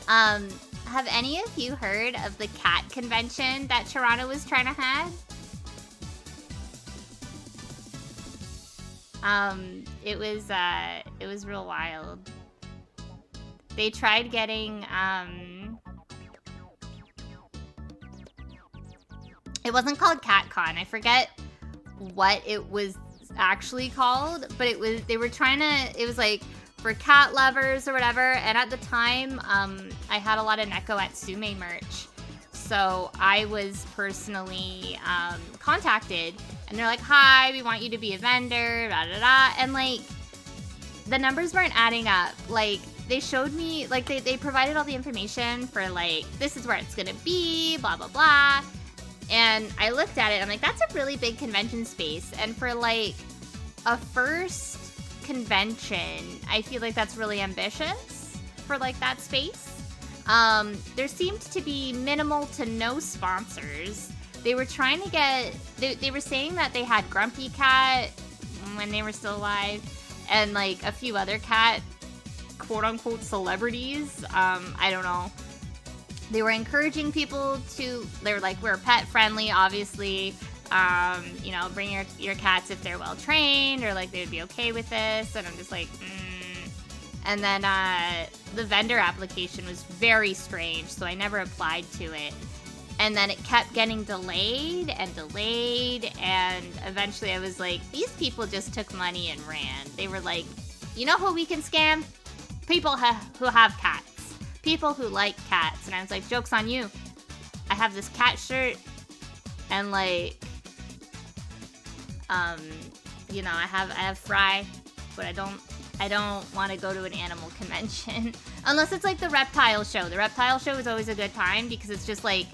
Have any of you heard of the cat convention that Toronto was trying to have? It was real wild. They tried getting, it wasn't called CatCon. I forget what it was actually called, but they were trying to, it was like for cat lovers or whatever. And at the time, I had a lot of Neko Atsume merch. So I was personally, contacted, and they're like, hi, we want you to be a vendor, da da da. And like, the numbers weren't adding up. Like, they showed me, like, they provided all the information for like, this is where it's gonna be, blah, blah, blah. And I looked at it, I'm like, that's a really big convention space. And for like a first convention, I feel like that's really ambitious for like that space. There seemed to be minimal to no sponsors. They were trying to get, they were saying that they had Grumpy Cat when they were still alive, and like a few other cat quote-unquote celebrities. I don't know. They were encouraging people to, they were like, we're pet friendly, obviously. You know, bring your cats if they're well trained or like they would be okay with this. And I'm just like, And then the vendor application was very strange, so I never applied to it. And then it kept getting delayed, and eventually I was like, these people just took money and ran. They were like, you know who we can scam? People who have cats. People who like cats. And I was like, joke's on you. I have this cat shirt, and like, you know, I have Fry, but I don't want to go to an animal convention. Unless it's like the reptile show. The reptile show is always a good time because it's just like,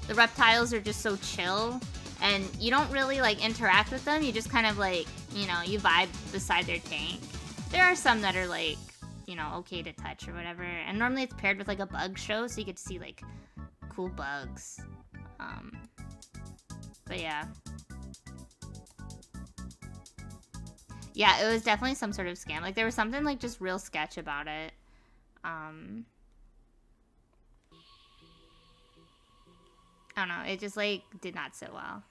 the reptiles are just so chill, and you don't really like interact with them. You just kind of like, you know, you vibe beside their tank. There are some that are like, you know, okay to touch or whatever. And normally it's paired with like a bug show, so you get to see like cool bugs. But yeah. Yeah, it was definitely some sort of scam. Like there was something like just real sketch about it. I don't know, it just like did not sit well.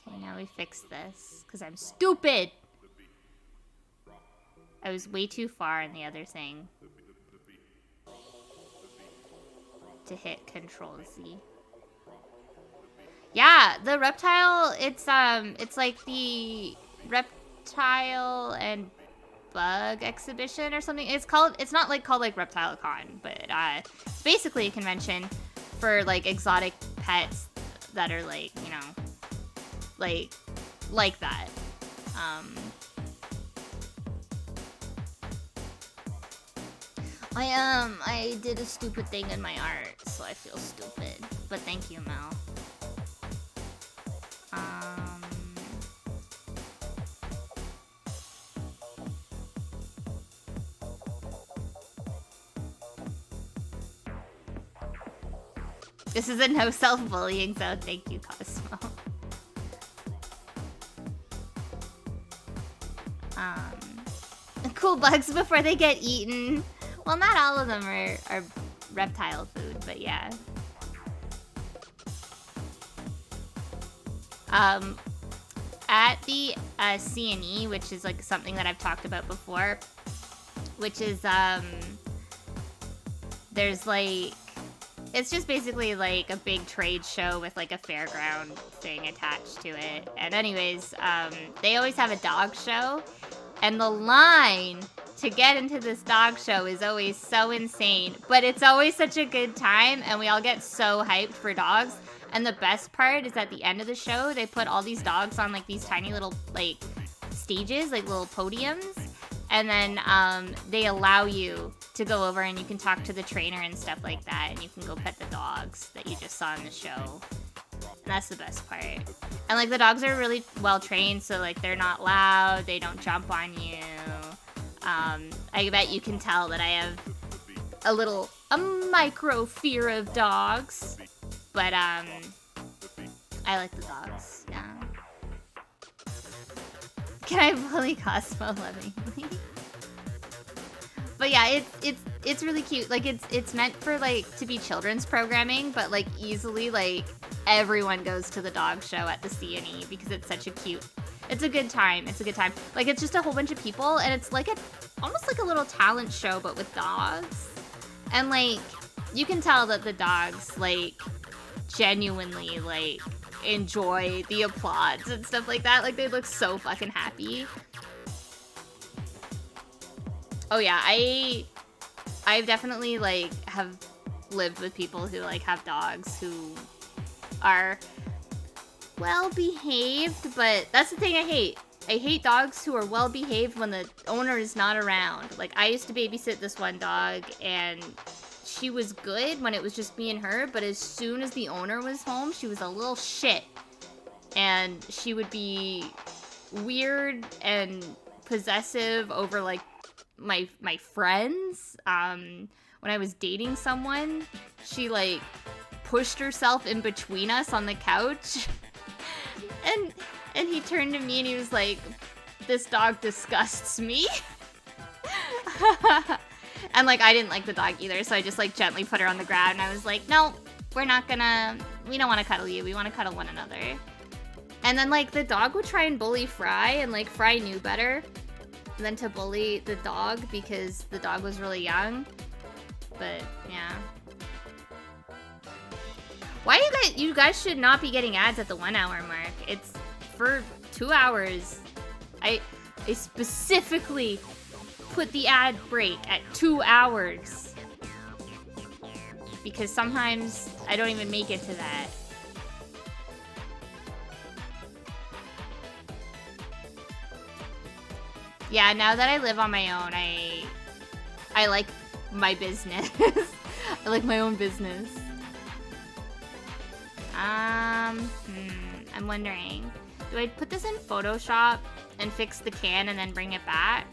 Okay, now we fix this, because I'm stupid! I was way too far in the other thing to hit Control Z. Yeah, the reptile, it's like the reptile and bug exhibition or something. It's not like called like Reptile Con, but it's basically a convention for like exotic pets that are like, you know, like that. I did a stupid thing in my art, so I feel stupid. But thank you, Mel. This is a no self-bullying zone. Thank you, Cosmo. Cool bugs before they get eaten. Well, not all of them are reptile food, but yeah. At the CNE, which is like something that I've talked about before, which is there's like, it's just basically like a big trade show with like a fairground thing attached to it. And anyways, they always have a dog show, and the line to get into this dog show is always so insane, but it's always such a good time, and we all get so hyped for dogs. And the best part is at the end of the show, they put all these dogs on like these tiny little like stages, like little podiums, and then they allow you to go over and you can talk to the trainer and stuff like that, and you can go pet the dogs that you just saw in the show. And that's the best part. And like the dogs are really well trained, so like they're not loud, they don't jump on you. I bet you can tell that I have a micro fear of dogs. But, I like the dogs, yeah. Can I bully Cosmo lovingly? But yeah, it's really cute. Like, it's meant for, like, to be children's programming, but, like, easily, like, everyone goes to the dog show at the CNE because it's such a cute... It's a good time. It's a good time. Like, it's just a whole bunch of people, and it's like almost like a little talent show, but with dogs. And, like, you can tell that the dogs, like... genuinely like enjoy the applause and stuff like that. Like they look so fucking happy. Oh yeah, I've definitely like have lived with people who like have dogs who are well behaved, but that's the thing I hate. I hate dogs who are well behaved when the owner is not around. Like I used to babysit this one dog, and she was good when it was just me and her, but as soon as the owner was home, she was a little shit. And she would be weird and possessive over, like, my friends. When I was dating someone, she, like, pushed herself in between us on the couch. and he turned to me and he was like, "This dog disgusts me." And, like, I didn't like the dog either, so I just, like, gently put her on the ground, and I was like, no, we're not gonna we don't want to cuddle you. We want to cuddle one another. And then, like, the dog would try and bully Fry, and, like, Fry knew better than to bully the dog because the dog was really young. But, yeah. Why you guys should not be getting ads at the 1 hour mark. It's for 2 hours. I specifically put the ad break at 2 hours. Because sometimes I don't even make it to that. Yeah, now that I live on my own, I like my business. I like my own business. I'm wondering, do I put this in Photoshop and fix the can and then bring it back?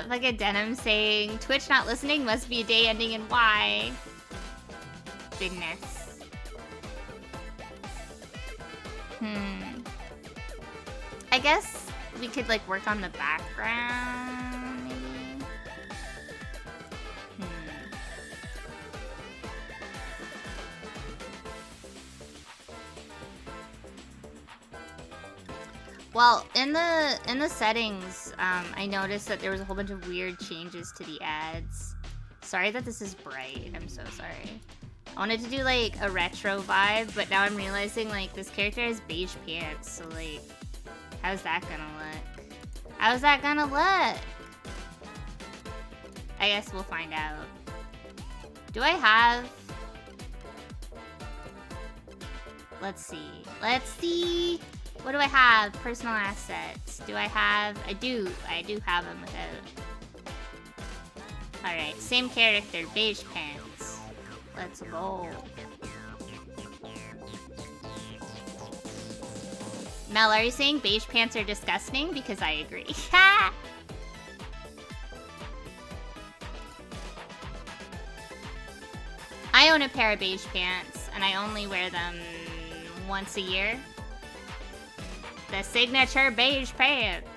Like a denim saying, Twitch not listening must be a day ending in Y. Goodness. I guess we could, like, work on the background, maybe? Well, in the settings, I noticed that there was a whole bunch of weird changes to the ads. Sorry that this is bright. I'm so sorry. I wanted to do, like, a retro vibe, but now I'm realizing, like, this character has beige pants, so, like, how's that gonna look? How's that gonna look? I guess we'll find out. Do I have... Let's see. Let's see! What do I have? Personal assets. Do I have... I do have them without... Alright, same character, beige pants. Let's go. Mel, are you saying beige pants are disgusting? Because I agree. I own a pair of beige pants, and I only wear them once a year. The signature beige pants.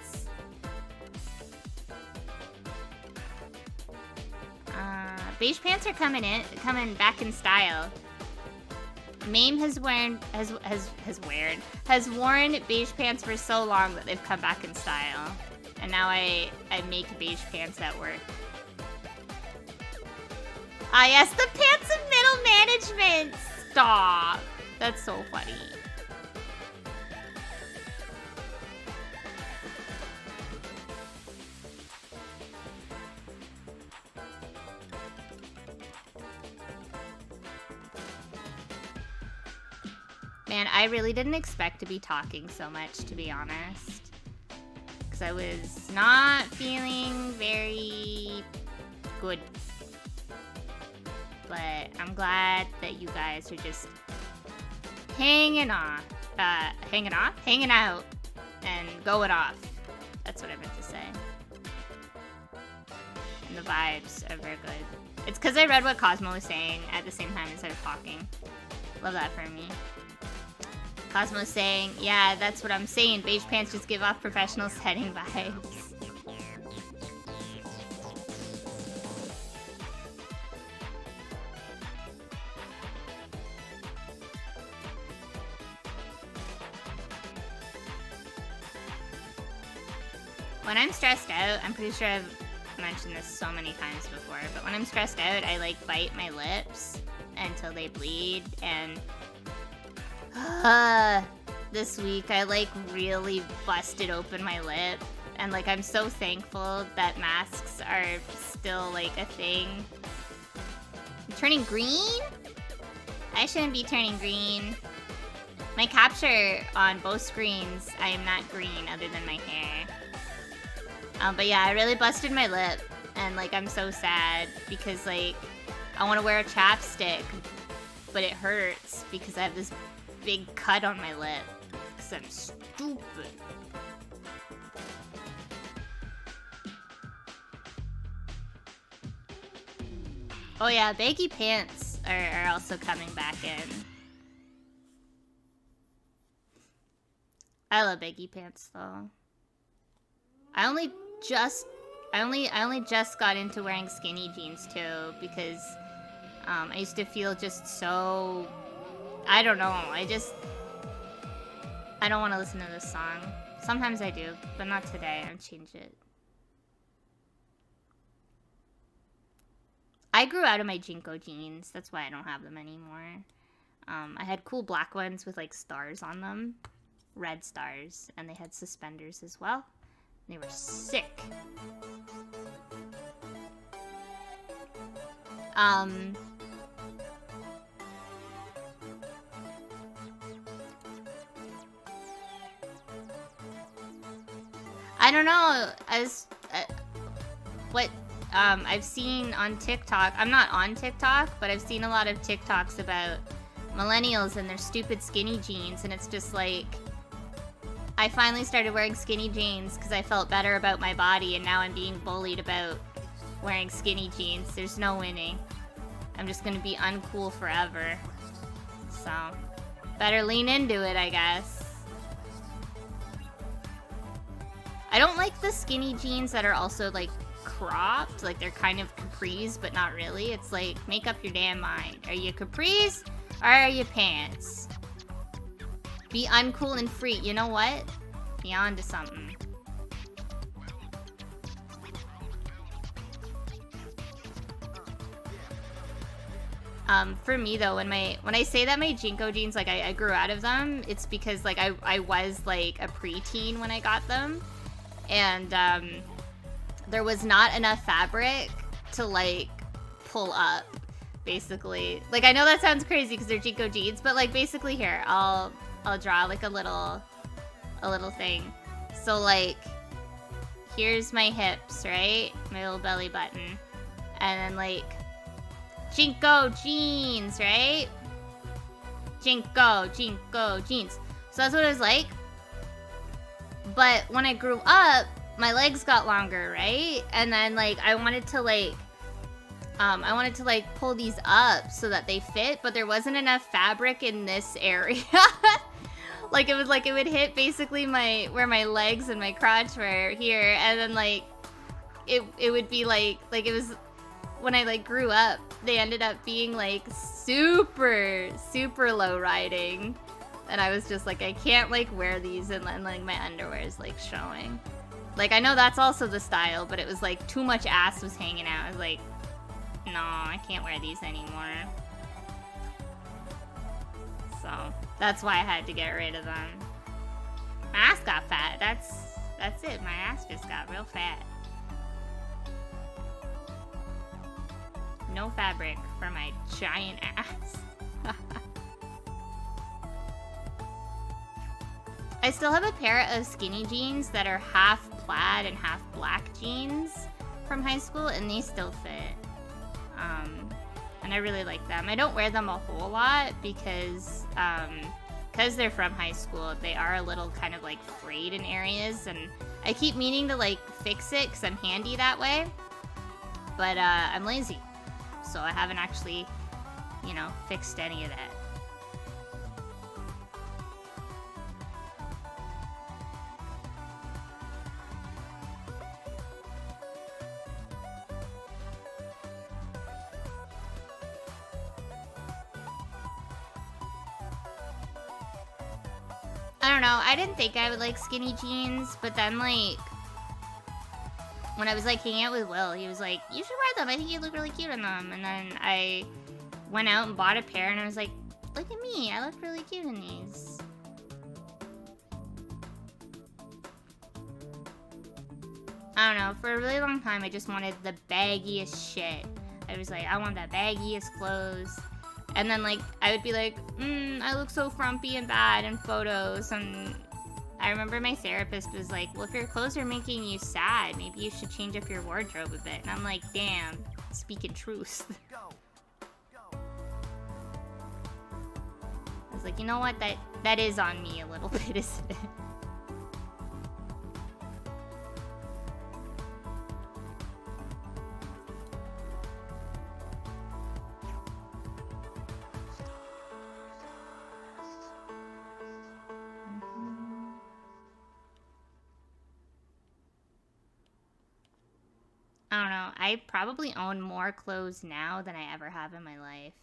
Beige pants are coming back in style. Maim has worn beige pants for so long that they've come back in style. And now I make beige pants at work. Ah yes, the pants of middle management! Stop! That's so funny. Man, I really didn't expect to be talking so much, to be honest. Because I was not feeling very good. But I'm glad that you guys are just hanging out, and going off. That's what I meant to say. And the vibes are very good. It's because I read what Cosmo was saying at the same time as I was talking. Love that for me. Cosmo's saying, yeah, that's what I'm saying. Beige pants just give off professional setting vibes. When I'm stressed out, I'm pretty sure I've mentioned this so many times before, but when I'm stressed out, I like bite my lips until they bleed, and this week I like really busted open my lip, and like I'm so thankful that masks are still like a thing. I'm turning green? I shouldn't be turning green. My capture on both screens, I am not green other than my hair. But yeah, I really busted my lip, and like I'm so sad because like I want to wear a chapstick, but it hurts because I have this big cut on my lip because I'm stupid. Oh yeah, baggy pants are also coming back in. I love baggy pants though. I only just I only just got into wearing skinny jeans too because I used to feel just so, I don't know. I don't want to listen to this song. Sometimes I do, but not today. I've changed it. I grew out of my Jinko jeans. That's why I don't have them anymore. I had cool black ones with like stars on them. Red stars. And they had suspenders as well. They were sick. I don't know. What I've seen on TikTok. I'm not on TikTok, but I've seen a lot of TikToks about millennials and their stupid skinny jeans, and it's just like, I finally started wearing skinny jeans because I felt better about my body, and now I'm being bullied about wearing skinny jeans. There's no winning. I'm just gonna be uncool forever. So, better lean into it, I guess. I don't like the skinny jeans that are also like cropped, like they're kind of capris, but not really. It's like, make up your damn mind. Are you capris or are you pants? Be uncool and free. You know what? Be on to something. For me though, when I say that my Jinko jeans, like I grew out of them, it's because like I was like a preteen when I got them. And there was not enough fabric to like pull up, basically. Like, I know that sounds crazy because they're Jinko jeans, but like basically here, I'll draw like a little thing. So like, here's my hips, right? My little belly button. And then like, Jinko jeans, right? Jinko jeans. So that's what it was like. But when I grew up, my legs got longer, right? And then like I wanted to like pull these up so that they fit, but there wasn't enough fabric in this area. Like it would hit basically where my legs and my crotch were here, and then like it would be like it was, when I like grew up, they ended up being like super low riding. And I was just like, I can't like wear these and then like my underwear is like showing. Like, I know that's also the style, but it was like too much ass was hanging out. I was like, no, I can't wear these anymore. So that's why I had to get rid of them. My ass got fat. That's it. My ass just got real fat. No fabric for my giant ass. I still have a pair of skinny jeans that are half plaid and half black jeans from high school, and they still fit. And I really like them. I don't wear them a whole lot because they're from high school, they are a little kind of like frayed in areas, and I keep meaning to like fix it because I'm handy that way. But I'm lazy, so I haven't actually, fixed any of that. I don't know, I didn't think I would like skinny jeans, but then like, when I was like hanging out with Will, he was like, you should wear them, I think you look really cute in them. And then I went out and bought a pair and I was like, look at me, I look really cute in these. I don't know, for a really long time I just wanted the baggiest shit. I was like, I want the baggiest clothes. And then like, I would be like, I look so frumpy and bad in photos. And I remember my therapist was like, well, if your clothes are making you sad, maybe you should change up your wardrobe a bit. And I'm like, damn, speaking truth. I was like, you know what, that is on me a little bit, isn't it? I don't know. I probably own more clothes now than I ever have in my life.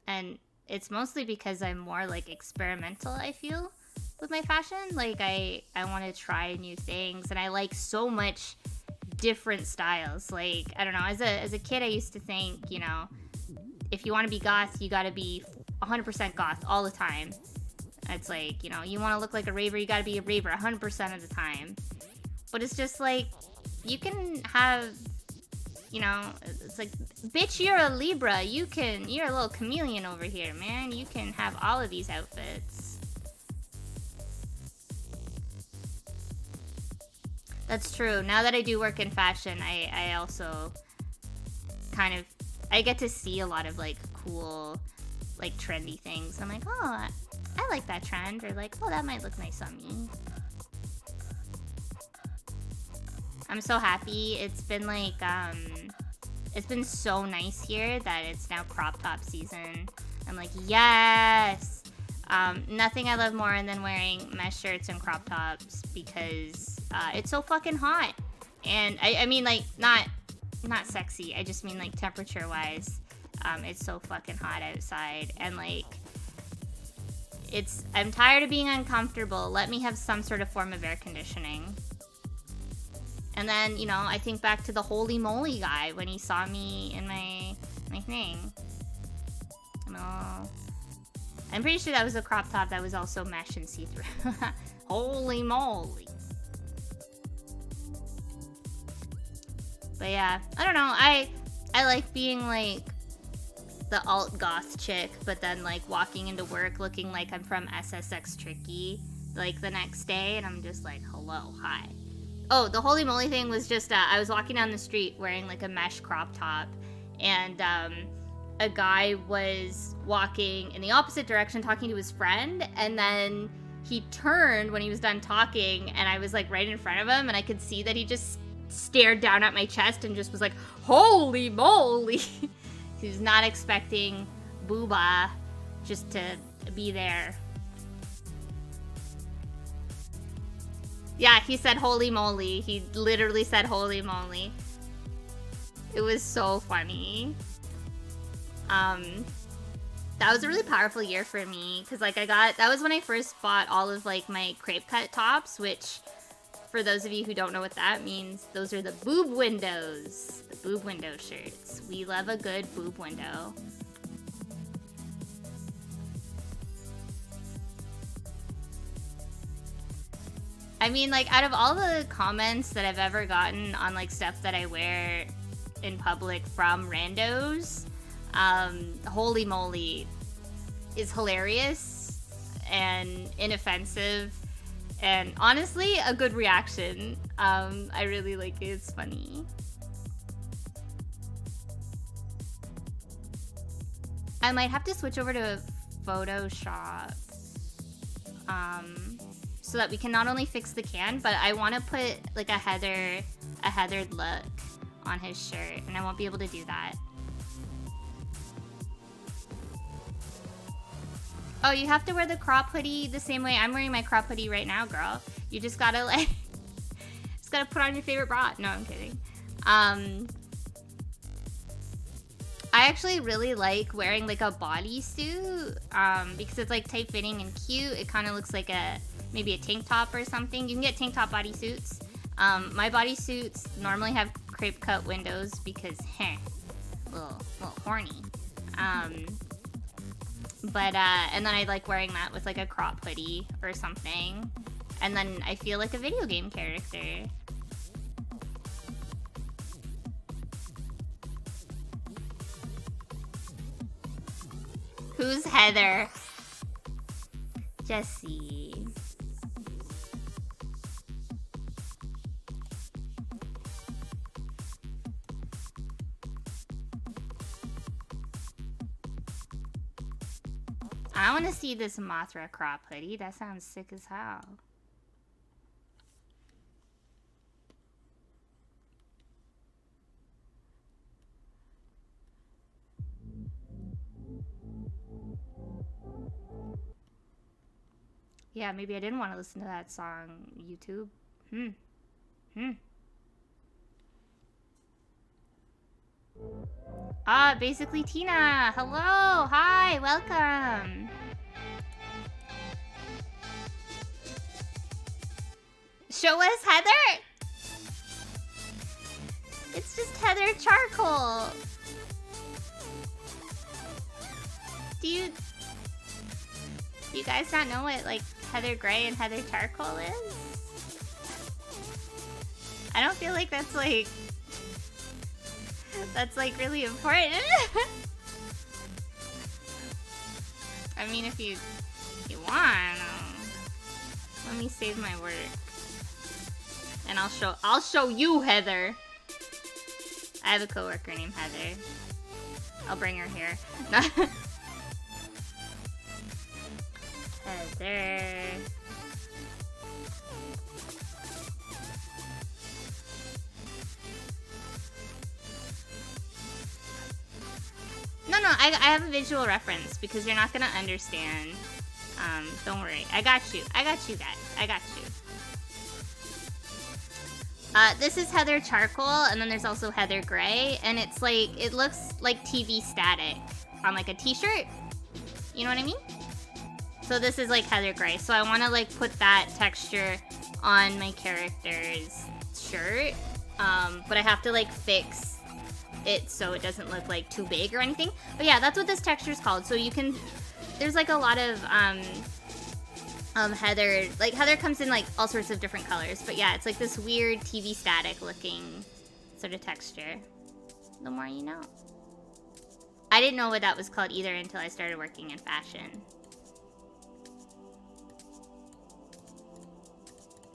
And it's mostly because I'm more like experimental, I feel, with my fashion. Like I want to try new things and I like so much different styles. Like, I don't know, as a kid I used to think, you know, if you want to be goth, you got to be 100% goth all the time. It's like, you know, you want to look like a raver, you got to be a raver 100% of the time. But it's just like, you can have, you know, it's like, bitch, you're a Libra. You're a little chameleon over here, man. You can have all of these outfits. That's true. Now that I do work in fashion, I also kind of, I get to see a lot of like cool, like trendy things. I'm like, oh, I like that trend, or like, oh, that might look nice on me. I'm so happy. It's been like, it's been so nice here that it's now crop top season. I'm like, yes! Nothing I love more than wearing mesh shirts and crop tops because it's so fucking hot. And I mean, like, not sexy. I just mean like temperature wise. It's so fucking hot outside. And like, I'm tired of being uncomfortable. Let me have some sort of form of air conditioning. And then, you know, I think back to the holy moly guy when he saw me in my thing. I'm pretty sure that was a crop top that was also mesh and see-through. Holy moly. But yeah, I don't know. I like being like the alt goth chick, but then like walking into work looking like I'm from SSX Tricky like the next day, and I'm just like, hello, hi. Oh, the holy moly thing was just, I was walking down the street wearing like a mesh crop top, and a guy was walking in the opposite direction talking to his friend, and then he turned when he was done talking, and I was like right in front of him, and I could see that he just stared down at my chest and just was like, holy moly. He was not expecting Booba just to be there. Yeah, he said holy moly. He literally said holy moly. It was so funny. That was a really powerful year for me because like that was when I first bought all of like my crepe cut tops, which for those of you who don't know what that means, those are the boob windows. The boob window shirts. We love a good boob window. I mean, like, out of all the comments that I've ever gotten on, like, stuff that I wear in public from randos, holy moly is hilarious and inoffensive and honestly a good reaction. I really like it. It's funny. I might have to switch over to Photoshop. So that we can not only fix the can, but I want to put like a heathered look on his shirt, and I won't be able to do that. Oh, you have to wear the crop hoodie the same way I'm wearing my crop hoodie right now, girl. You just gotta like, just gotta put on your favorite bra. No, I'm kidding. I actually really like wearing like a bodysuit because it's like tight fitting and cute. It kind of looks like maybe a tank top or something. You can get tank top bodysuits. My bodysuits normally have crepe cut windows because, a little horny. But and then I like wearing that with like a crop hoodie or something. And then I feel like a video game character. Who's Heather? Jessie. I want to see this Mothra crop hoodie. That sounds sick as hell. Yeah, maybe I didn't want to listen to that song, YouTube. Ah, basically Tina. Hello. Hi. Welcome. Show us Heather. It's just Heather Charcoal. Do you guys not know what like Heather Gray and Heather Charcoal is? I don't feel like that's like really important. I mean, if you want, let me save my work, and I'll show you Heather. I have a coworker named Heather. I'll bring her here. Heather. No, I have a visual reference because you're not gonna understand. Don't worry. I got you. I got you guys. I got you. This is Heather Charcoal, and then there's also Heather Gray, and it's like, it looks like TV static on like a t-shirt. You know what I mean? So this is like Heather Gray. So I want to like put that texture on my character's shirt, but I have to like fix it so it doesn't look like too big or anything. But yeah, that's what this texture is called. So you can, there's like a lot of Heather, like Heather comes in like all sorts of different colors, but yeah, it's like this weird TV static looking sort of texture. The more you know. I didn't know what that was called either until I started working in fashion.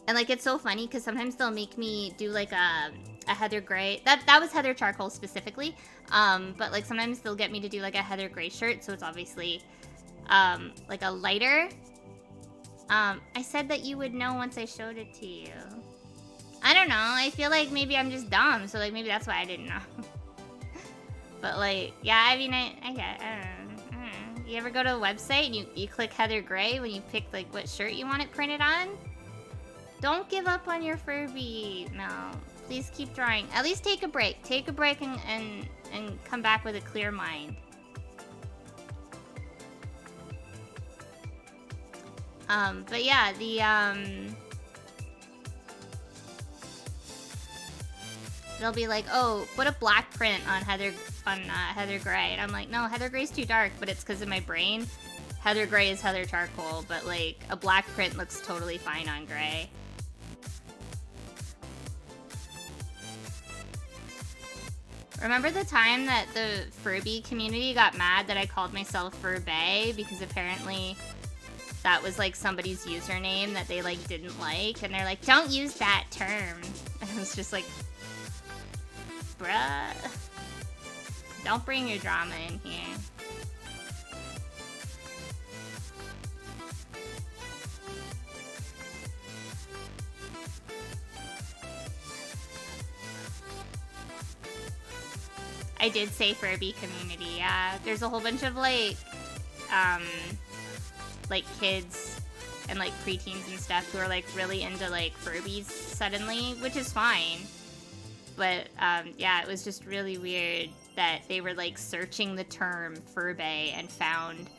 And like, it's so funny because sometimes they'll make me do like a Heather Gray. That was Heather Charcoal specifically. But like sometimes they'll get me to do like a Heather Gray shirt, so it's obviously like a lighter. I said that you would know once I showed it to you. I don't know. I feel like maybe I'm just dumb, so like maybe that's why I didn't know. But like, yeah, I mean, I don't know. You ever go to a website and you click Heather Gray when you pick like what shirt you want it printed on? Don't give up on your Furby, Mel. Please keep drawing. At least take a break. Take a break and come back with a clear mind. But yeah, they'll be like, oh, put a black print on Heather Gray. And I'm like, no, Heather Gray's too dark, but it's because of my brain. Heather Gray is Heather Charcoal, but like a black print looks totally fine on gray. Remember the time that the Furby community got mad that I called myself Furbae because apparently that was like somebody's username that they like didn't like, and they're like, don't use that term. And I was just like, bruh, don't bring your drama in here. I did say Furby community, yeah. There's a whole bunch of like kids and like preteens and stuff who are like really into like Furbies suddenly, which is fine. But yeah, it was just really weird that they were like searching the term Furbae and found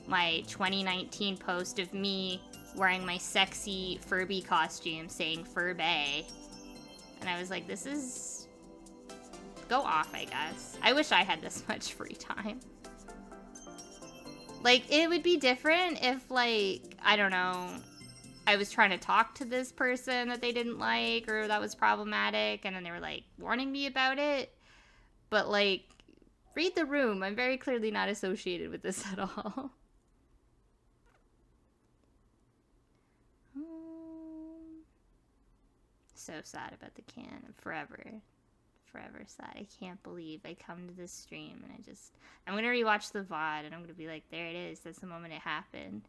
my 2019 post of me wearing my sexy Furby costume saying Furbae. And I was like, this is... Go off, I guess. I wish I had this much free time. Like, it would be different if, like, I don't know, I was trying to talk to this person that they didn't like or that was problematic, and then they were, like, warning me about it. But, like, read the room. I'm very clearly not associated with this at all. So sad about the can. Forever sad. I can't believe I come to this stream and I'm gonna rewatch the VOD and I'm gonna be like, there it is, that's the moment it happened.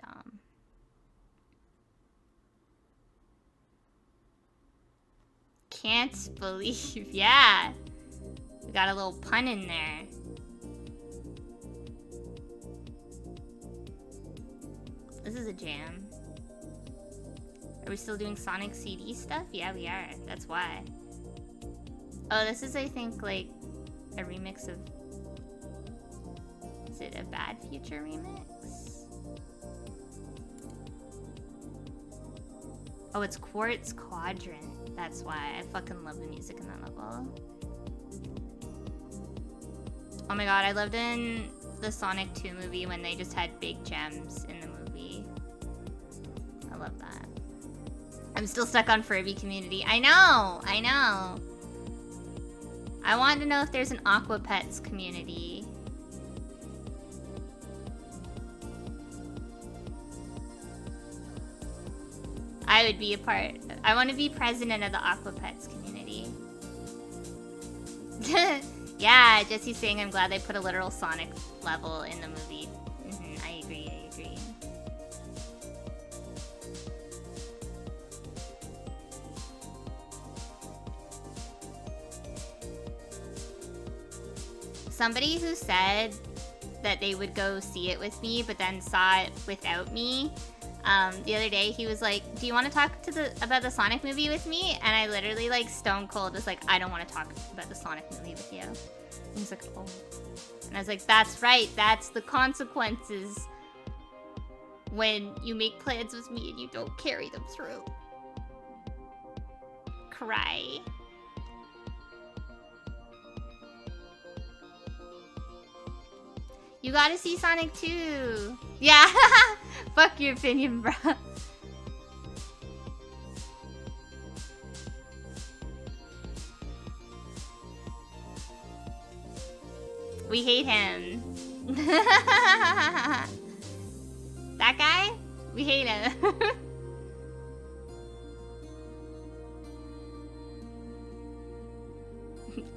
Dumb. Can't believe, yeah. We got a little pun in there. This is a jam. Are we still doing Sonic CD stuff? Yeah, we are. That's why. Oh, this is, I think, like, a remix of... Is it a Bad Future remix? Oh, it's Quartz Quadrant. That's why. I fucking love the music in that level. Oh my god, I loved in the Sonic 2 movie when they just had big gems in the movie. I love that. I'm still stuck on Furby community. I know! I know! I want to know if there's an Aqua Pets community. I would be a part. I want to be president of the Aqua Pets community. Yeah, Jesse's saying I'm glad they put a literal Sonic level in the movie. I agree, I agree. Somebody who said that they would go see it with me, but then saw it without me, the other day, he was like, do you want to talk about the Sonic movie with me? And I literally, like, stone cold was like, I don't want to talk about the Sonic movie with you. And he's like, oh. And I was like, that's right. That's the consequences when you make plans with me and you don't carry them through. Cry. You gotta see Sonic 2. Yeah. Fuck your opinion, bro. We hate him. That guy? We hate him.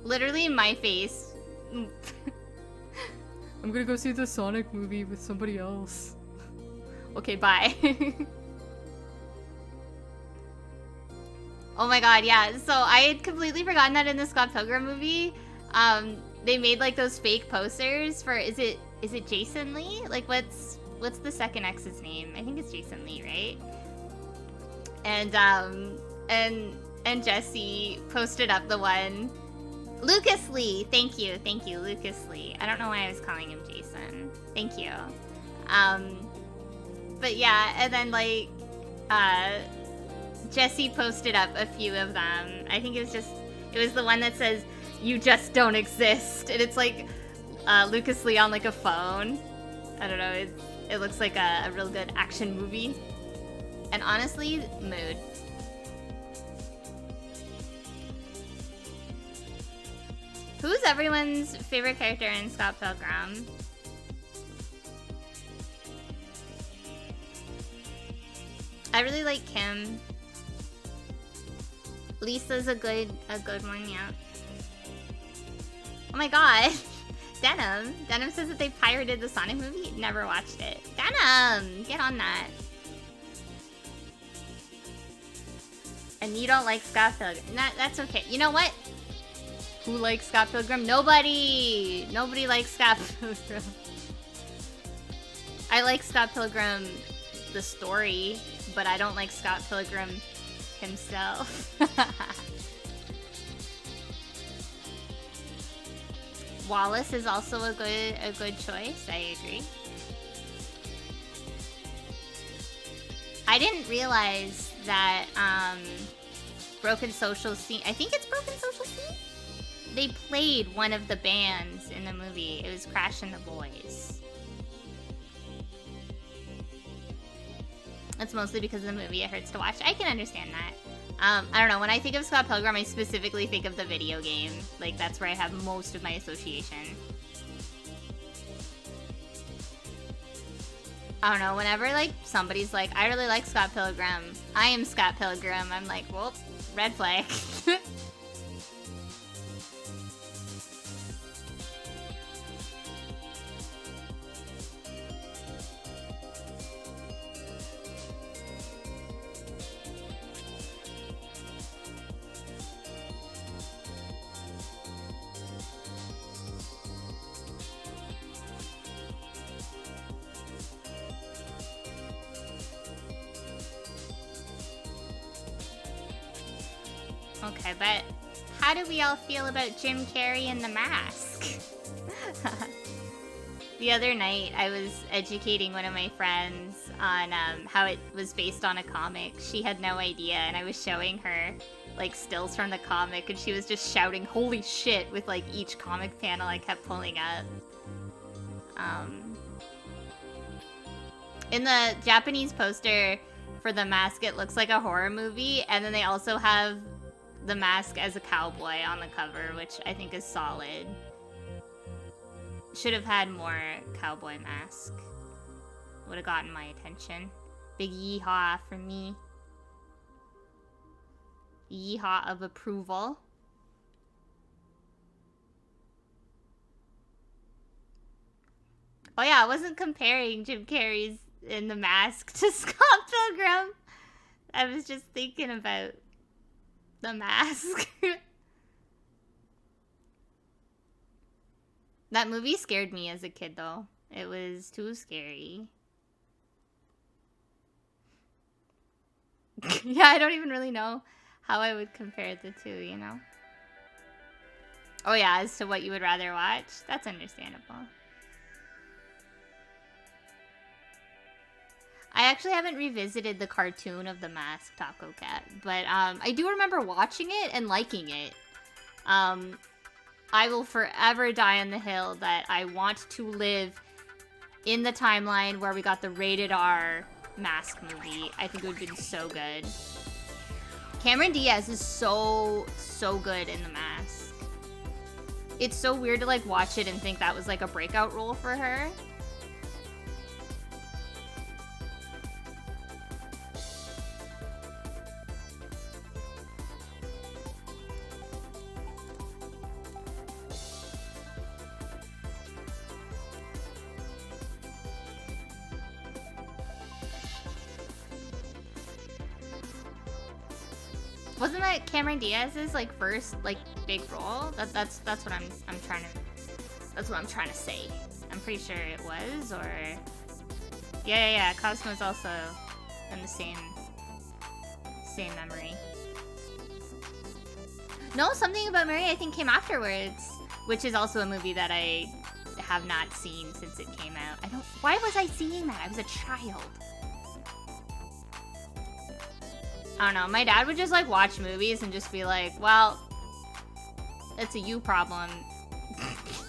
Literally my face. I'm gonna go see the Sonic movie with somebody else. Okay, bye. Oh my god, yeah. So I had completely forgotten that in the Scott Pilgrim movie, they made like those fake posters for is it Jason Lee? Like what's the second X's name? I think it's Jason Lee, right? And Jesse posted up the one. Lucas Lee, thank you, Lucas Lee. I don't know why I was calling him Jason. Thank you. But yeah, and then like, Jesse posted up a few of them. I think it was the one that says, "You just don't exist," and it's like, Lucas Lee on like a phone. I don't know. It looks like a real good action movie. And honestly, mood. Who's everyone's favorite character in Scott Pilgrim? I really like Kim. Lisa's a good one, yeah. Oh my god. Denim says that they pirated the Sonic movie. Never watched it. Denim, get on that. And you don't like Scott Pilgrim. That's okay. You know what? Who likes Scott Pilgrim? Nobody! Nobody likes Scott Pilgrim. I like Scott Pilgrim, the story, but I don't like Scott Pilgrim himself. Wallace is also a good choice. I agree. I didn't realize that Broken Social Scene. I think it's Broken Social Scene. They played one of the bands in the movie. It was Crash and the Boys. That's mostly because of the movie. It hurts to watch. I can understand that. I don't know. When I think of Scott Pilgrim, I specifically think of the video game. Like, that's where I have most of my association. I don't know. Whenever, like, somebody's like, I really like Scott Pilgrim. I am Scott Pilgrim. I'm like, well, red flag. Okay, but how do we all feel about Jim Carrey and The Mask? The other night, I was educating one of my friends on how it was based on a comic. She had no idea, and I was showing her like stills from the comic, and she was just shouting "Holy shit!" with like each comic panel I kept pulling up. In the Japanese poster for The Mask, it looks like a horror movie, and then they also have The Mask as a cowboy on the cover, which I think is solid. Should have had more cowboy mask. Would have gotten my attention. Big yeehaw for me. Yeehaw of approval. Oh yeah, I wasn't comparing Jim Carrey's in The Mask to Scott Pilgrim. I was just thinking about The Mask. That movie scared me as a kid, though. It was too scary. Yeah, I don't even really know how I would compare the two, you know? Oh yeah, as to what you would rather watch? That's understandable. I actually haven't revisited the cartoon of The Mask, Taco Cat, but I do remember watching it and liking it. I will forever die on the hill that I want to live in the timeline where we got the rated R Mask movie. I think it would have been so good. Cameron Diaz is so good in The Mask. It's so weird to like watch it and think that was like a breakout role for her. Wasn't that Cameron Diaz's like first like big role? That's what I'm trying to that's what I'm trying to say. I'm pretty sure it was, or yeah. Cosmo's also in the same memory. No, Something About Mary I think came afterwards, which is also a movie that I have not seen since it came out. Why was I seeing that? I was a child. I don't know, my dad would just like watch movies and just be like, well, it's a you problem.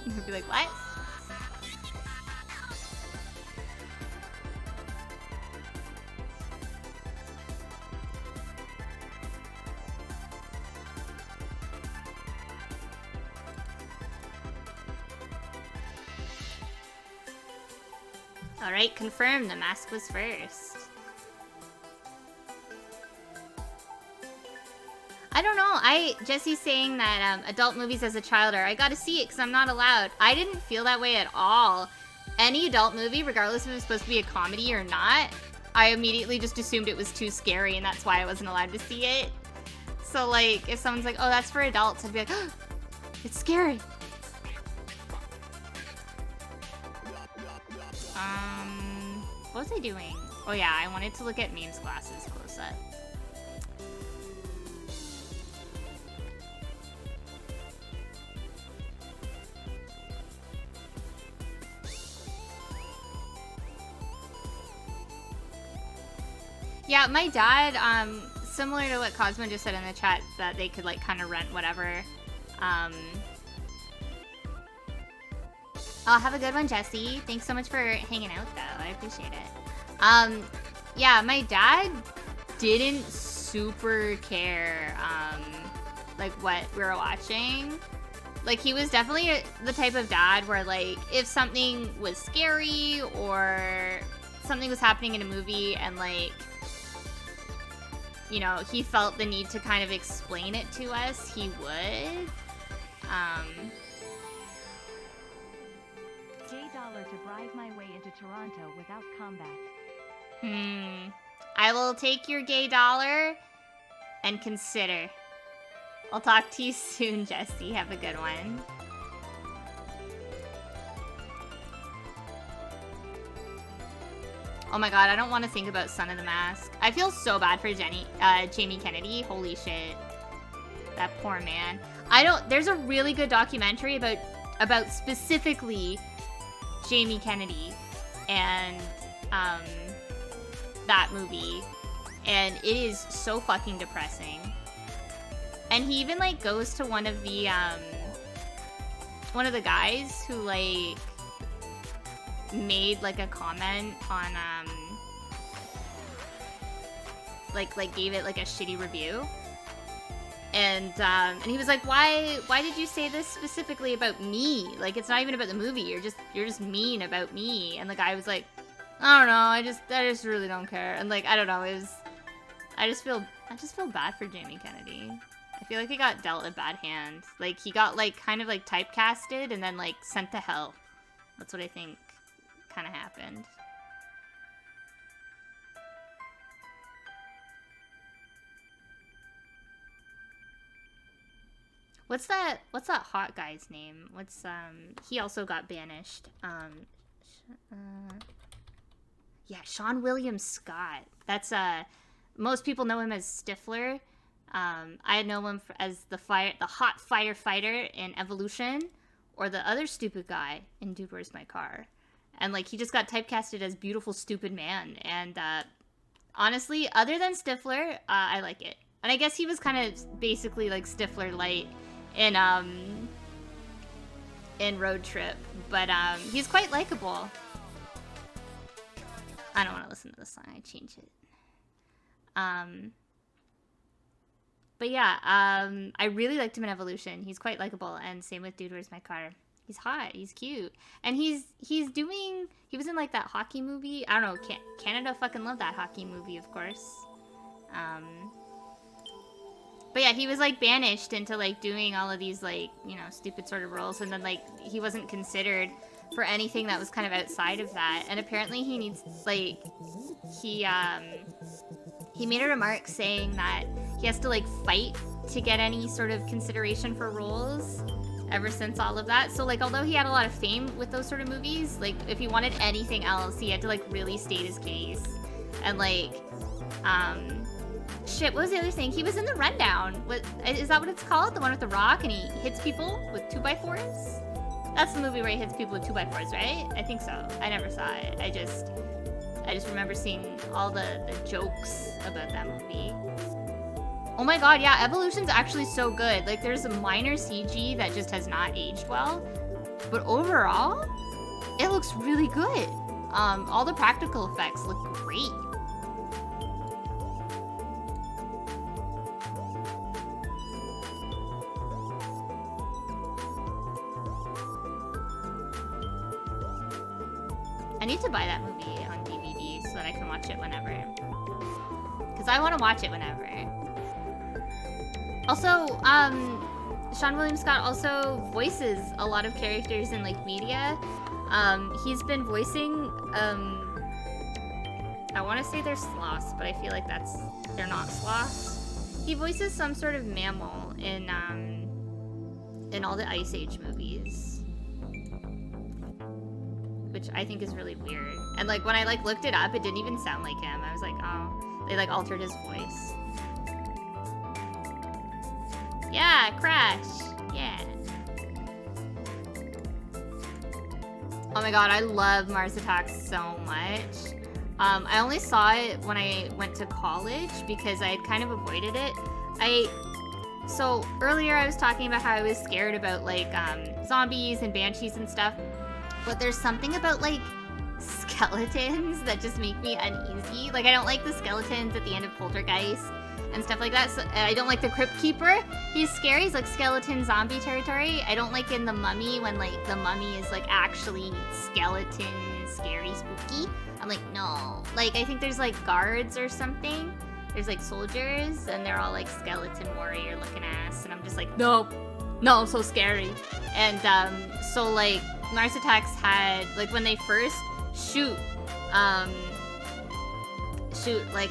He'd be like, what? Alright, confirmed, The Mask was first. I don't know. Jesse's saying that adult movies as a child are, I gotta see it because I'm not allowed. I didn't feel that way at all. Any adult movie, regardless if it was supposed to be a comedy or not, I immediately just assumed it was too scary and that's why I wasn't allowed to see it. So like, if someone's like, oh, that's for adults, I'd be like, oh, it's scary. What was I doing? Oh yeah, I wanted to look at Maim's glasses close up. Yeah, my dad, similar to what Cosmo just said in the chat, that they could like kind of rent whatever. Oh, have a good one, Jesse. Thanks so much for hanging out, though. I appreciate it. Yeah, my dad didn't super care, like, what we were watching. Like, he was definitely the type of dad where, like, if something was scary or something was happening in a movie and, like, you know, he felt the need to kind of explain it to us, he would. $J to bribe my way into Toronto without combat. I will take your gay dollar and consider. I'll talk to you soon, Jesse. Have a good one. Oh my god, I don't want to think about Son of the Mask. I feel so bad for Jamie Kennedy. Holy shit. That poor man. There's a really good documentary about specifically Jamie Kennedy and that movie, and it is so fucking depressing. And he even like goes to one of the guys who like made like a comment on like gave it like a shitty review. And he was like, why did you say this specifically about me? Like, it's not even about the movie. You're just mean about me. And the guy was like, I don't know. I just really don't care. And like, I don't know. I just feel bad for Jamie Kennedy. I feel like he got dealt a bad hand. Like, he got like kind of like typecasted and then like sent to hell. That's what I think kind of happened. What's that hot guy's name? He also got banished. Yeah, Sean William Scott. That's most people know him as Stifler. I know him as the hot firefighter in Evolution, or the other stupid guy in Dude, Where's My Car? And like, he just got typecasted as beautiful stupid man. And honestly, other than Stifler, I like it. And I guess he was kind of basically like Stifler light in Road Trip, but he's quite likable. I don't want to listen to this song. I change it. But yeah, I really liked him in Evolution. He's quite likable, and same with Dude, Where's My Car? He's hot. He's cute, and he was in like that hockey movie. I don't know. Canada fucking loved that hockey movie, of course. But yeah, he was like banished into like doing all of these like, you know, stupid sort of roles, and then like he wasn't considered for anything that was kind of outside of that. And apparently he needs like he made a remark saying that he has to like fight to get any sort of consideration for roles ever since all of that. So like, although he had a lot of fame with those sort of movies, like if he wanted anything else, he had to like really state his case. And like shit, what was the other thing? He was in The Rundown. Is that what it's called? The one with The Rock and he hits people with 2x4s? That's the movie where he hits people with 2x4s, right? I think so. I never saw it. I just remember seeing all the jokes about that movie. Oh my god, yeah, Evolution's actually so good. Like, there's a minor CG that just has not aged well. But overall, it looks really good. All the practical effects look great. I need to buy that movie on DVD so that I can watch it whenever. Because I want to watch it whenever. Also, Sean William Scott also voices a lot of characters in, like, media. He's been voicing, I want to say they're sloths, but I feel like they're not sloths. He voices some sort of mammal in all the Ice Age movies. Which I think is really weird. And like when I like looked it up, it didn't even sound like him. I was like, oh, they like altered his voice. Yeah, Crash. Yeah. Oh my god, I love Mars Attacks so much. I only saw it when I went to college because I had kind of avoided it. So earlier I was talking about how I was scared about like zombies and banshees and stuff. But there's something about, like, skeletons that just make me uneasy. Like, I don't like the skeletons at the end of Poltergeist and stuff like that. So I don't like the Crypt Keeper. He's scary. He's, like, skeleton zombie territory. I don't like in The Mummy when, like, the mummy is, like, actually skeleton, scary, spooky. I'm like, no. Like, I think there's, like, guards or something. There's, like, soldiers, and they're all, like, skeleton warrior-looking ass. And I'm just like, nope. No, so scary. And, so, like, Mars Attacks had, like, when they first shoot like,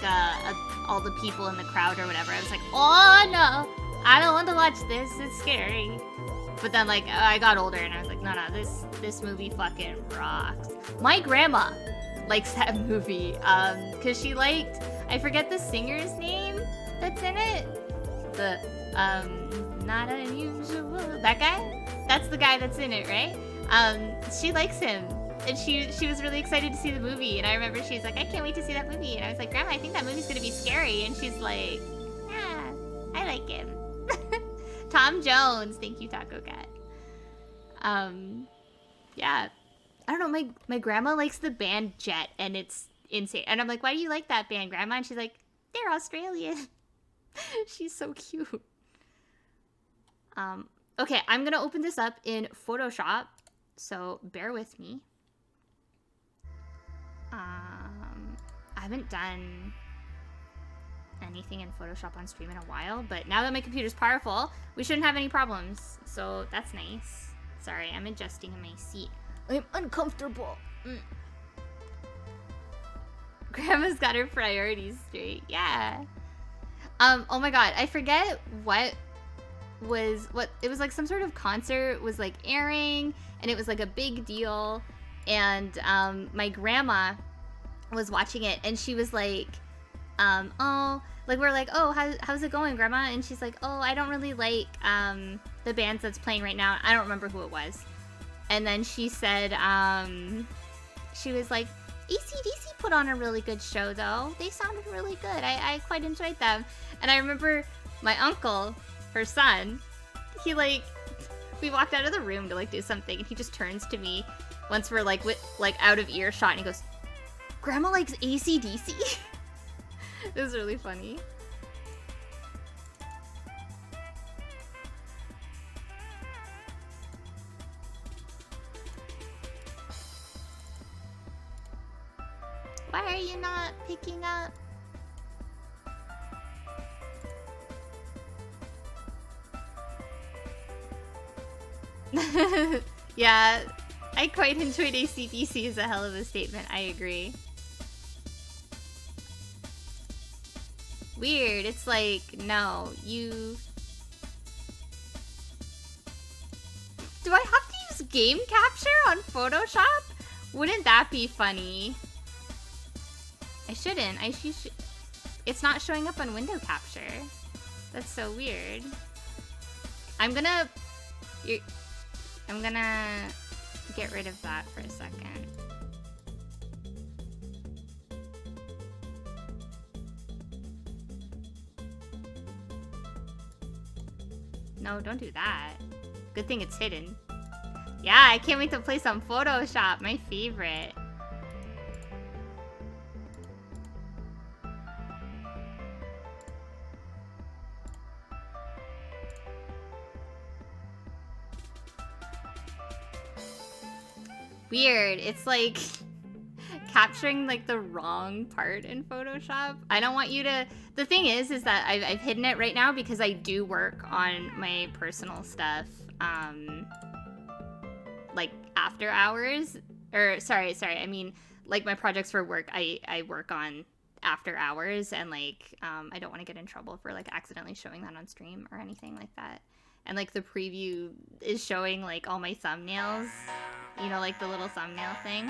all the people in the crowd or whatever, I was like, oh, no, I don't want to watch this, it's scary. But then, like, I got older and I was like, no, this movie fucking rocks. My grandma likes that movie, because she liked, I forget the singer's name that's in it, Not unusual. That guy? That's the guy that's in it, right? She likes him. And she was really excited to see the movie. And I remember she's like, I can't wait to see that movie. And I was like, Grandma, I think that movie's gonna be scary. And she's like, yeah, I like him. Tom Jones. Thank you, Taco Cat. Yeah. I don't know, my grandma likes the band Jet, and it's insane. And I'm like, why do you like that band, Grandma? And she's like, they're Australian. She's so cute. Okay, I'm gonna open this up in Photoshop, so bear with me. I haven't done anything in Photoshop on stream in a while, but now that my computer's powerful, we shouldn't have any problems. So that's nice. Sorry, I'm adjusting in my seat. I'm uncomfortable. Grandma's got her priorities straight. Yeah. Oh my god, I forget what it was like. Some sort of concert was like airing, and it was like a big deal. And my grandma was watching it, and she was like, oh, like we're like, oh, how's it going, Grandma? And she's like, oh, I don't really like the bands that's playing right now. I don't remember who it was. And then she said, she was like, AC/DC put on a really good show, though. They sounded really good. I quite enjoyed them. And I remember my uncle, her son, he like, we walked out of the room to like do something, and he just turns to me once we're like out of earshot, and he goes, Grandma likes AC/DC. It was really funny. Why are you not picking up? Yeah, I quite enjoyed AC/DC is a hell of a statement. I agree. Weird. It's like, no, you... Do I have to use game capture on Photoshop? Wouldn't that be funny? I shouldn't. It's not showing up on window capture. That's so weird. I'm gonna get rid of that for a second. No, don't do that. Good thing it's hidden. Yeah, I can't wait to play some Photoshop. My favorite. Weird. It's like capturing like the wrong part in Photoshop. I don't want you to... The thing is that I've hidden it right now because I do work on my personal stuff, like after hours. Or sorry, I mean like my projects for work I work on after hours, and like I don't want to get in trouble for like accidentally showing that on stream or anything like that. And like the preview is showing like all my thumbnails, you know, like the little thumbnail thing.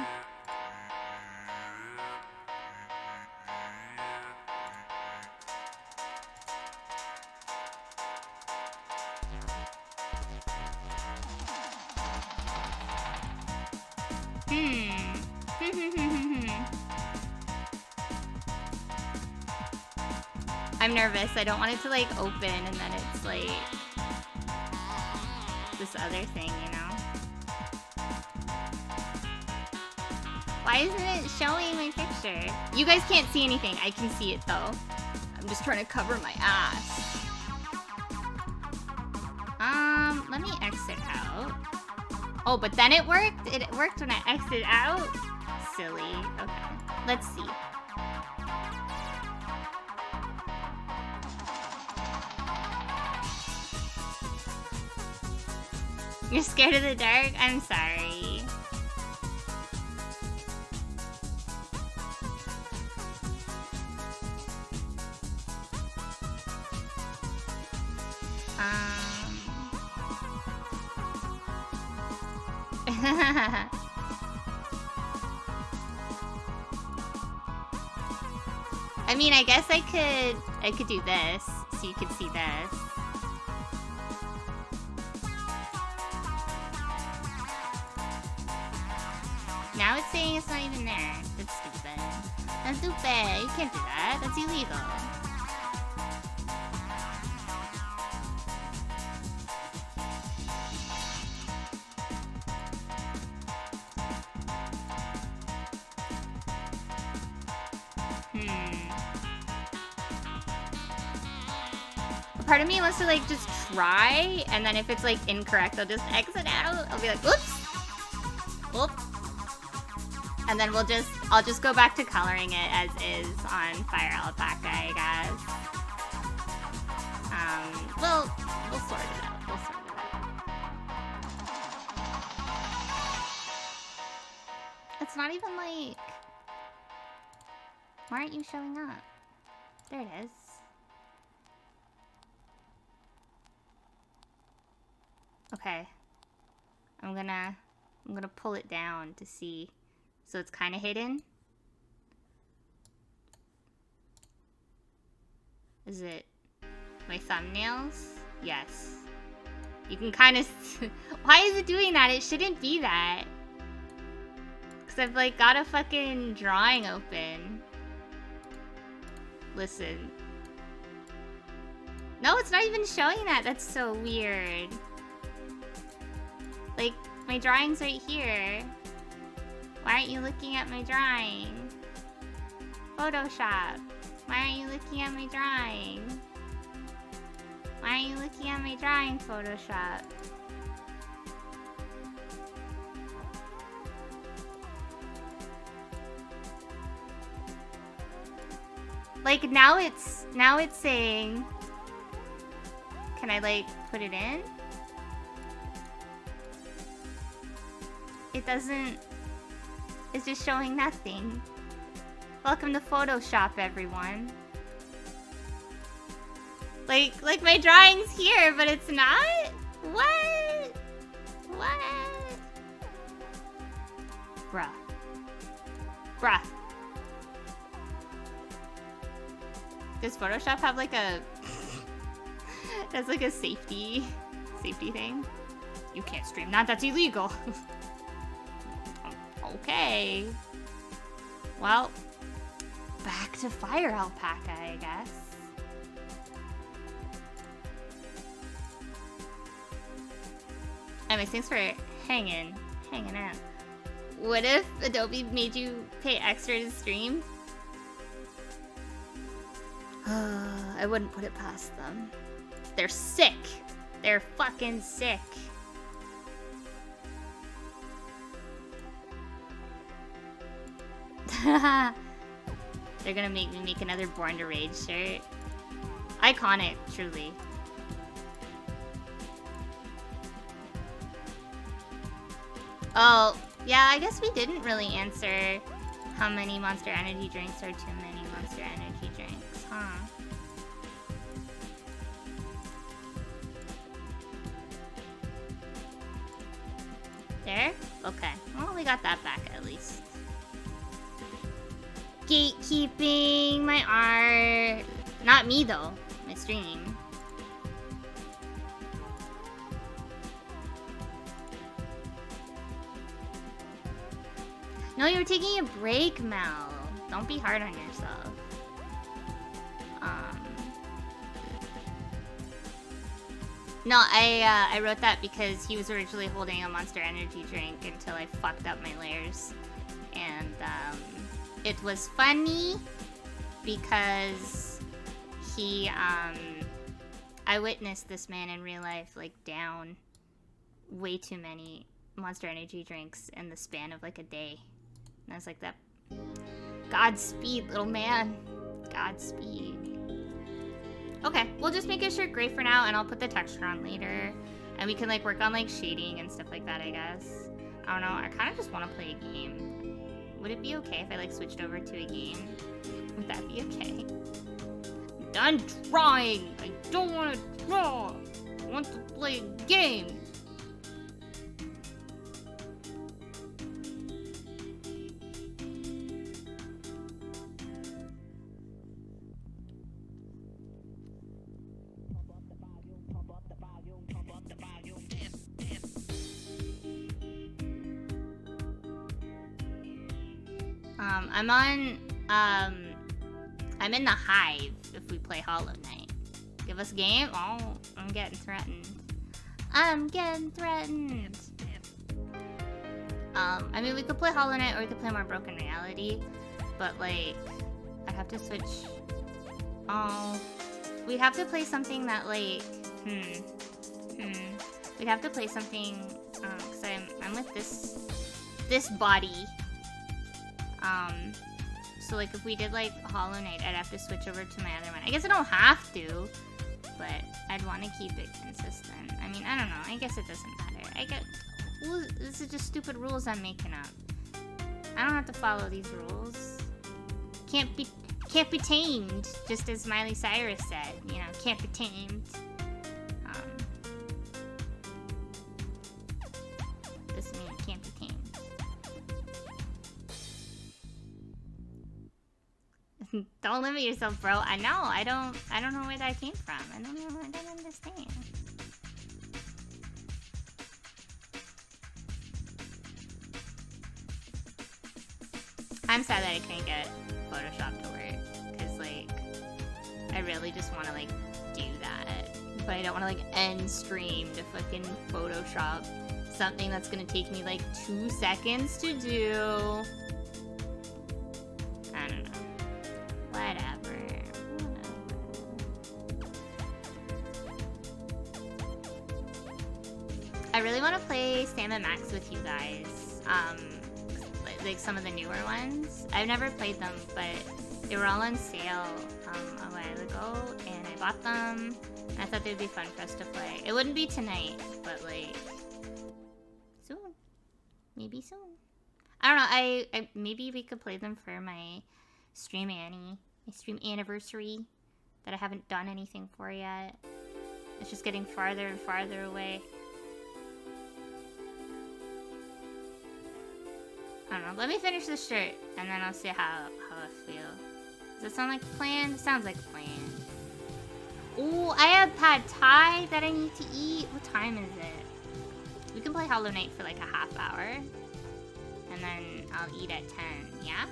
I'm nervous. I don't want it to like open and then it's like this other thing, you know? Why isn't it showing my picture? You guys can't see anything. I can see it though. I'm just trying to cover my ass. Let me exit out. Oh, but then it worked? It worked when I exited out? Silly. Okay. Let's see. You're scared of the dark? I'm sorry. I mean, I guess I could do this, so you could see this. Now it's saying it's not even there. That's stupid. That's stupid. You can't do that. That's illegal. Part of me wants to like just try, and then if it's like incorrect, I'll just exit out. I'll be like, oops, oops, and then I'll just go back to coloring it as is on Fire Alpaca, I guess. We'll sort it out. We'll sort it out. It's not even like. Why aren't you showing up? There it is. Okay. I'm gonna pull it down to see. So it's kind of hidden. Is it my thumbnails? Yes. You can kind of. Why is it doing that? It shouldn't be that. Because I've like got a fucking drawing open. Listen. No, it's not even showing that. That's so weird. Like, my drawing's right here. Why aren't you looking at my drawing? Photoshop. Why aren't you looking at my drawing? Why aren't you looking at my drawing, Photoshop? Like, now it's saying... Can I, like, put it in? It doesn't... It's just showing nothing. Welcome to Photoshop, everyone. Like my drawing's here, but it's not? What? What? Bruh. Bruh. Does Photoshop have like a... That's like a safety thing? You can't stream that, that's illegal. Okay. Well, back to Fire Alpaca, I guess. Anyways, thanks for hanging out. What if Adobe made you pay extra to stream? I wouldn't put it past them. They're sick. They're fucking sick. They're gonna make me make another Born to Rage shirt. Iconic, truly. Oh, yeah, I guess we didn't really answer how many Monster Energy drinks are too many Monster Energy drinks, huh? There? Okay. Well, we got that back at least. Gatekeeping my art. Not me though. My stream. No, you're taking a break, Mel. Don't be hard on yourself. No, I wrote that because he was originally holding a Monster Energy drink until I fucked up my layers. And, it was funny because he, I witnessed this man in real life, like, down way too many Monster Energy drinks in the span of, like, a day. And I was like, that... Godspeed, little man. Godspeed. Okay, we'll just make his shirt gray for now, and I'll put the texture on later. And we can, like, work on, like, shading and stuff like that, I guess. I don't know, I kind of just want to play a game. Would it be okay if I, like, switched over to a game? Would that be okay? I'm done drawing! I don't want to draw! I want to play a game! I'm on, I'm in the Hive if we play Hollow Knight. Give us a game? Oh, I'm getting threatened. I'm getting threatened. I mean, we could play Hollow Knight or we could play more Broken Reality, but like, I'd have to switch. Oh, we'd have to play something that like, we'd have to play something, cause I'm with this body. So like if we did like Hollow Knight, I'd have to switch over to my other one. I guess I don't have to, but I'd want to keep it consistent. I mean, I don't know. I guess it doesn't matter. Well, this is just stupid rules I'm making up. I don't have to follow these rules. Can't be tamed, just as Miley Cyrus said. You know, can't be tamed. This mean can't be tamed. Don't limit yourself, bro. I know. I don't know where that came from. I don't understand. I'm sad that I couldn't get Photoshop to work, because like I really just want to like do that, but I don't want to like end stream to fucking Photoshop something that's gonna take me like 2 seconds to do. I don't know. Whatever. I really want to play Sam and Max with you guys. Like some of the newer ones. I've never played them, but they were all on sale a while ago, and I bought them. And I thought they'd be fun for us to play. It wouldn't be tonight, but like soon, maybe soon. I don't know. I maybe we could play them for my stream my stream anniversary that I haven't done anything for yet. It's just getting farther and farther away. I don't know. Let me finish this shirt, and then I'll see how I feel. Does that sound like a plan? It sounds like a plan. Ooh, I have pad thai that I need to eat. What time is it? We can play Hollow Knight for like a half hour, and then I'll eat at 10. Yeah?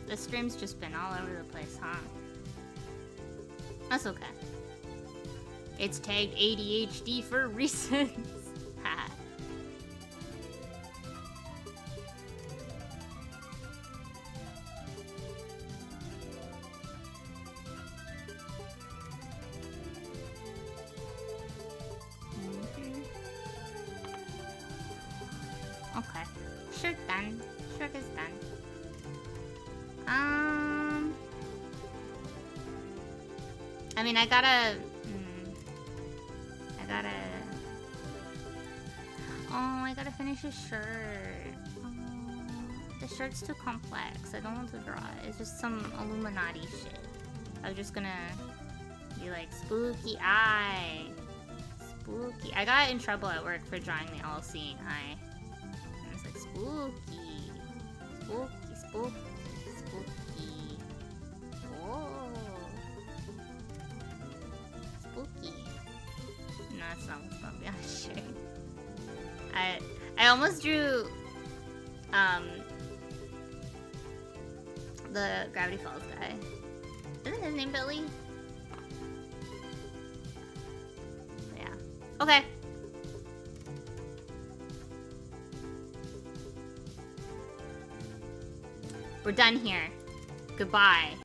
The stream's just been all over the place, huh? That's okay. It's tagged ADHD for reasons. Okay. Shirt done. Shirt is done. I mean, I gotta... Oh, I gotta finish a shirt. Oh, the shirt's too complex. I don't want to draw it. It's just some Illuminati shit. I was just gonna be like, spooky eye. Spooky. I got in trouble at work for drawing the all-seeing eye. And it's like, spooky. Spooky, spooky. Spooky. Oh. Spooky. No, that's not what's gonna be on the shirt. I almost drew the Gravity Falls guy. Isn't his name Billy? Yeah. Okay. We're done here. Goodbye.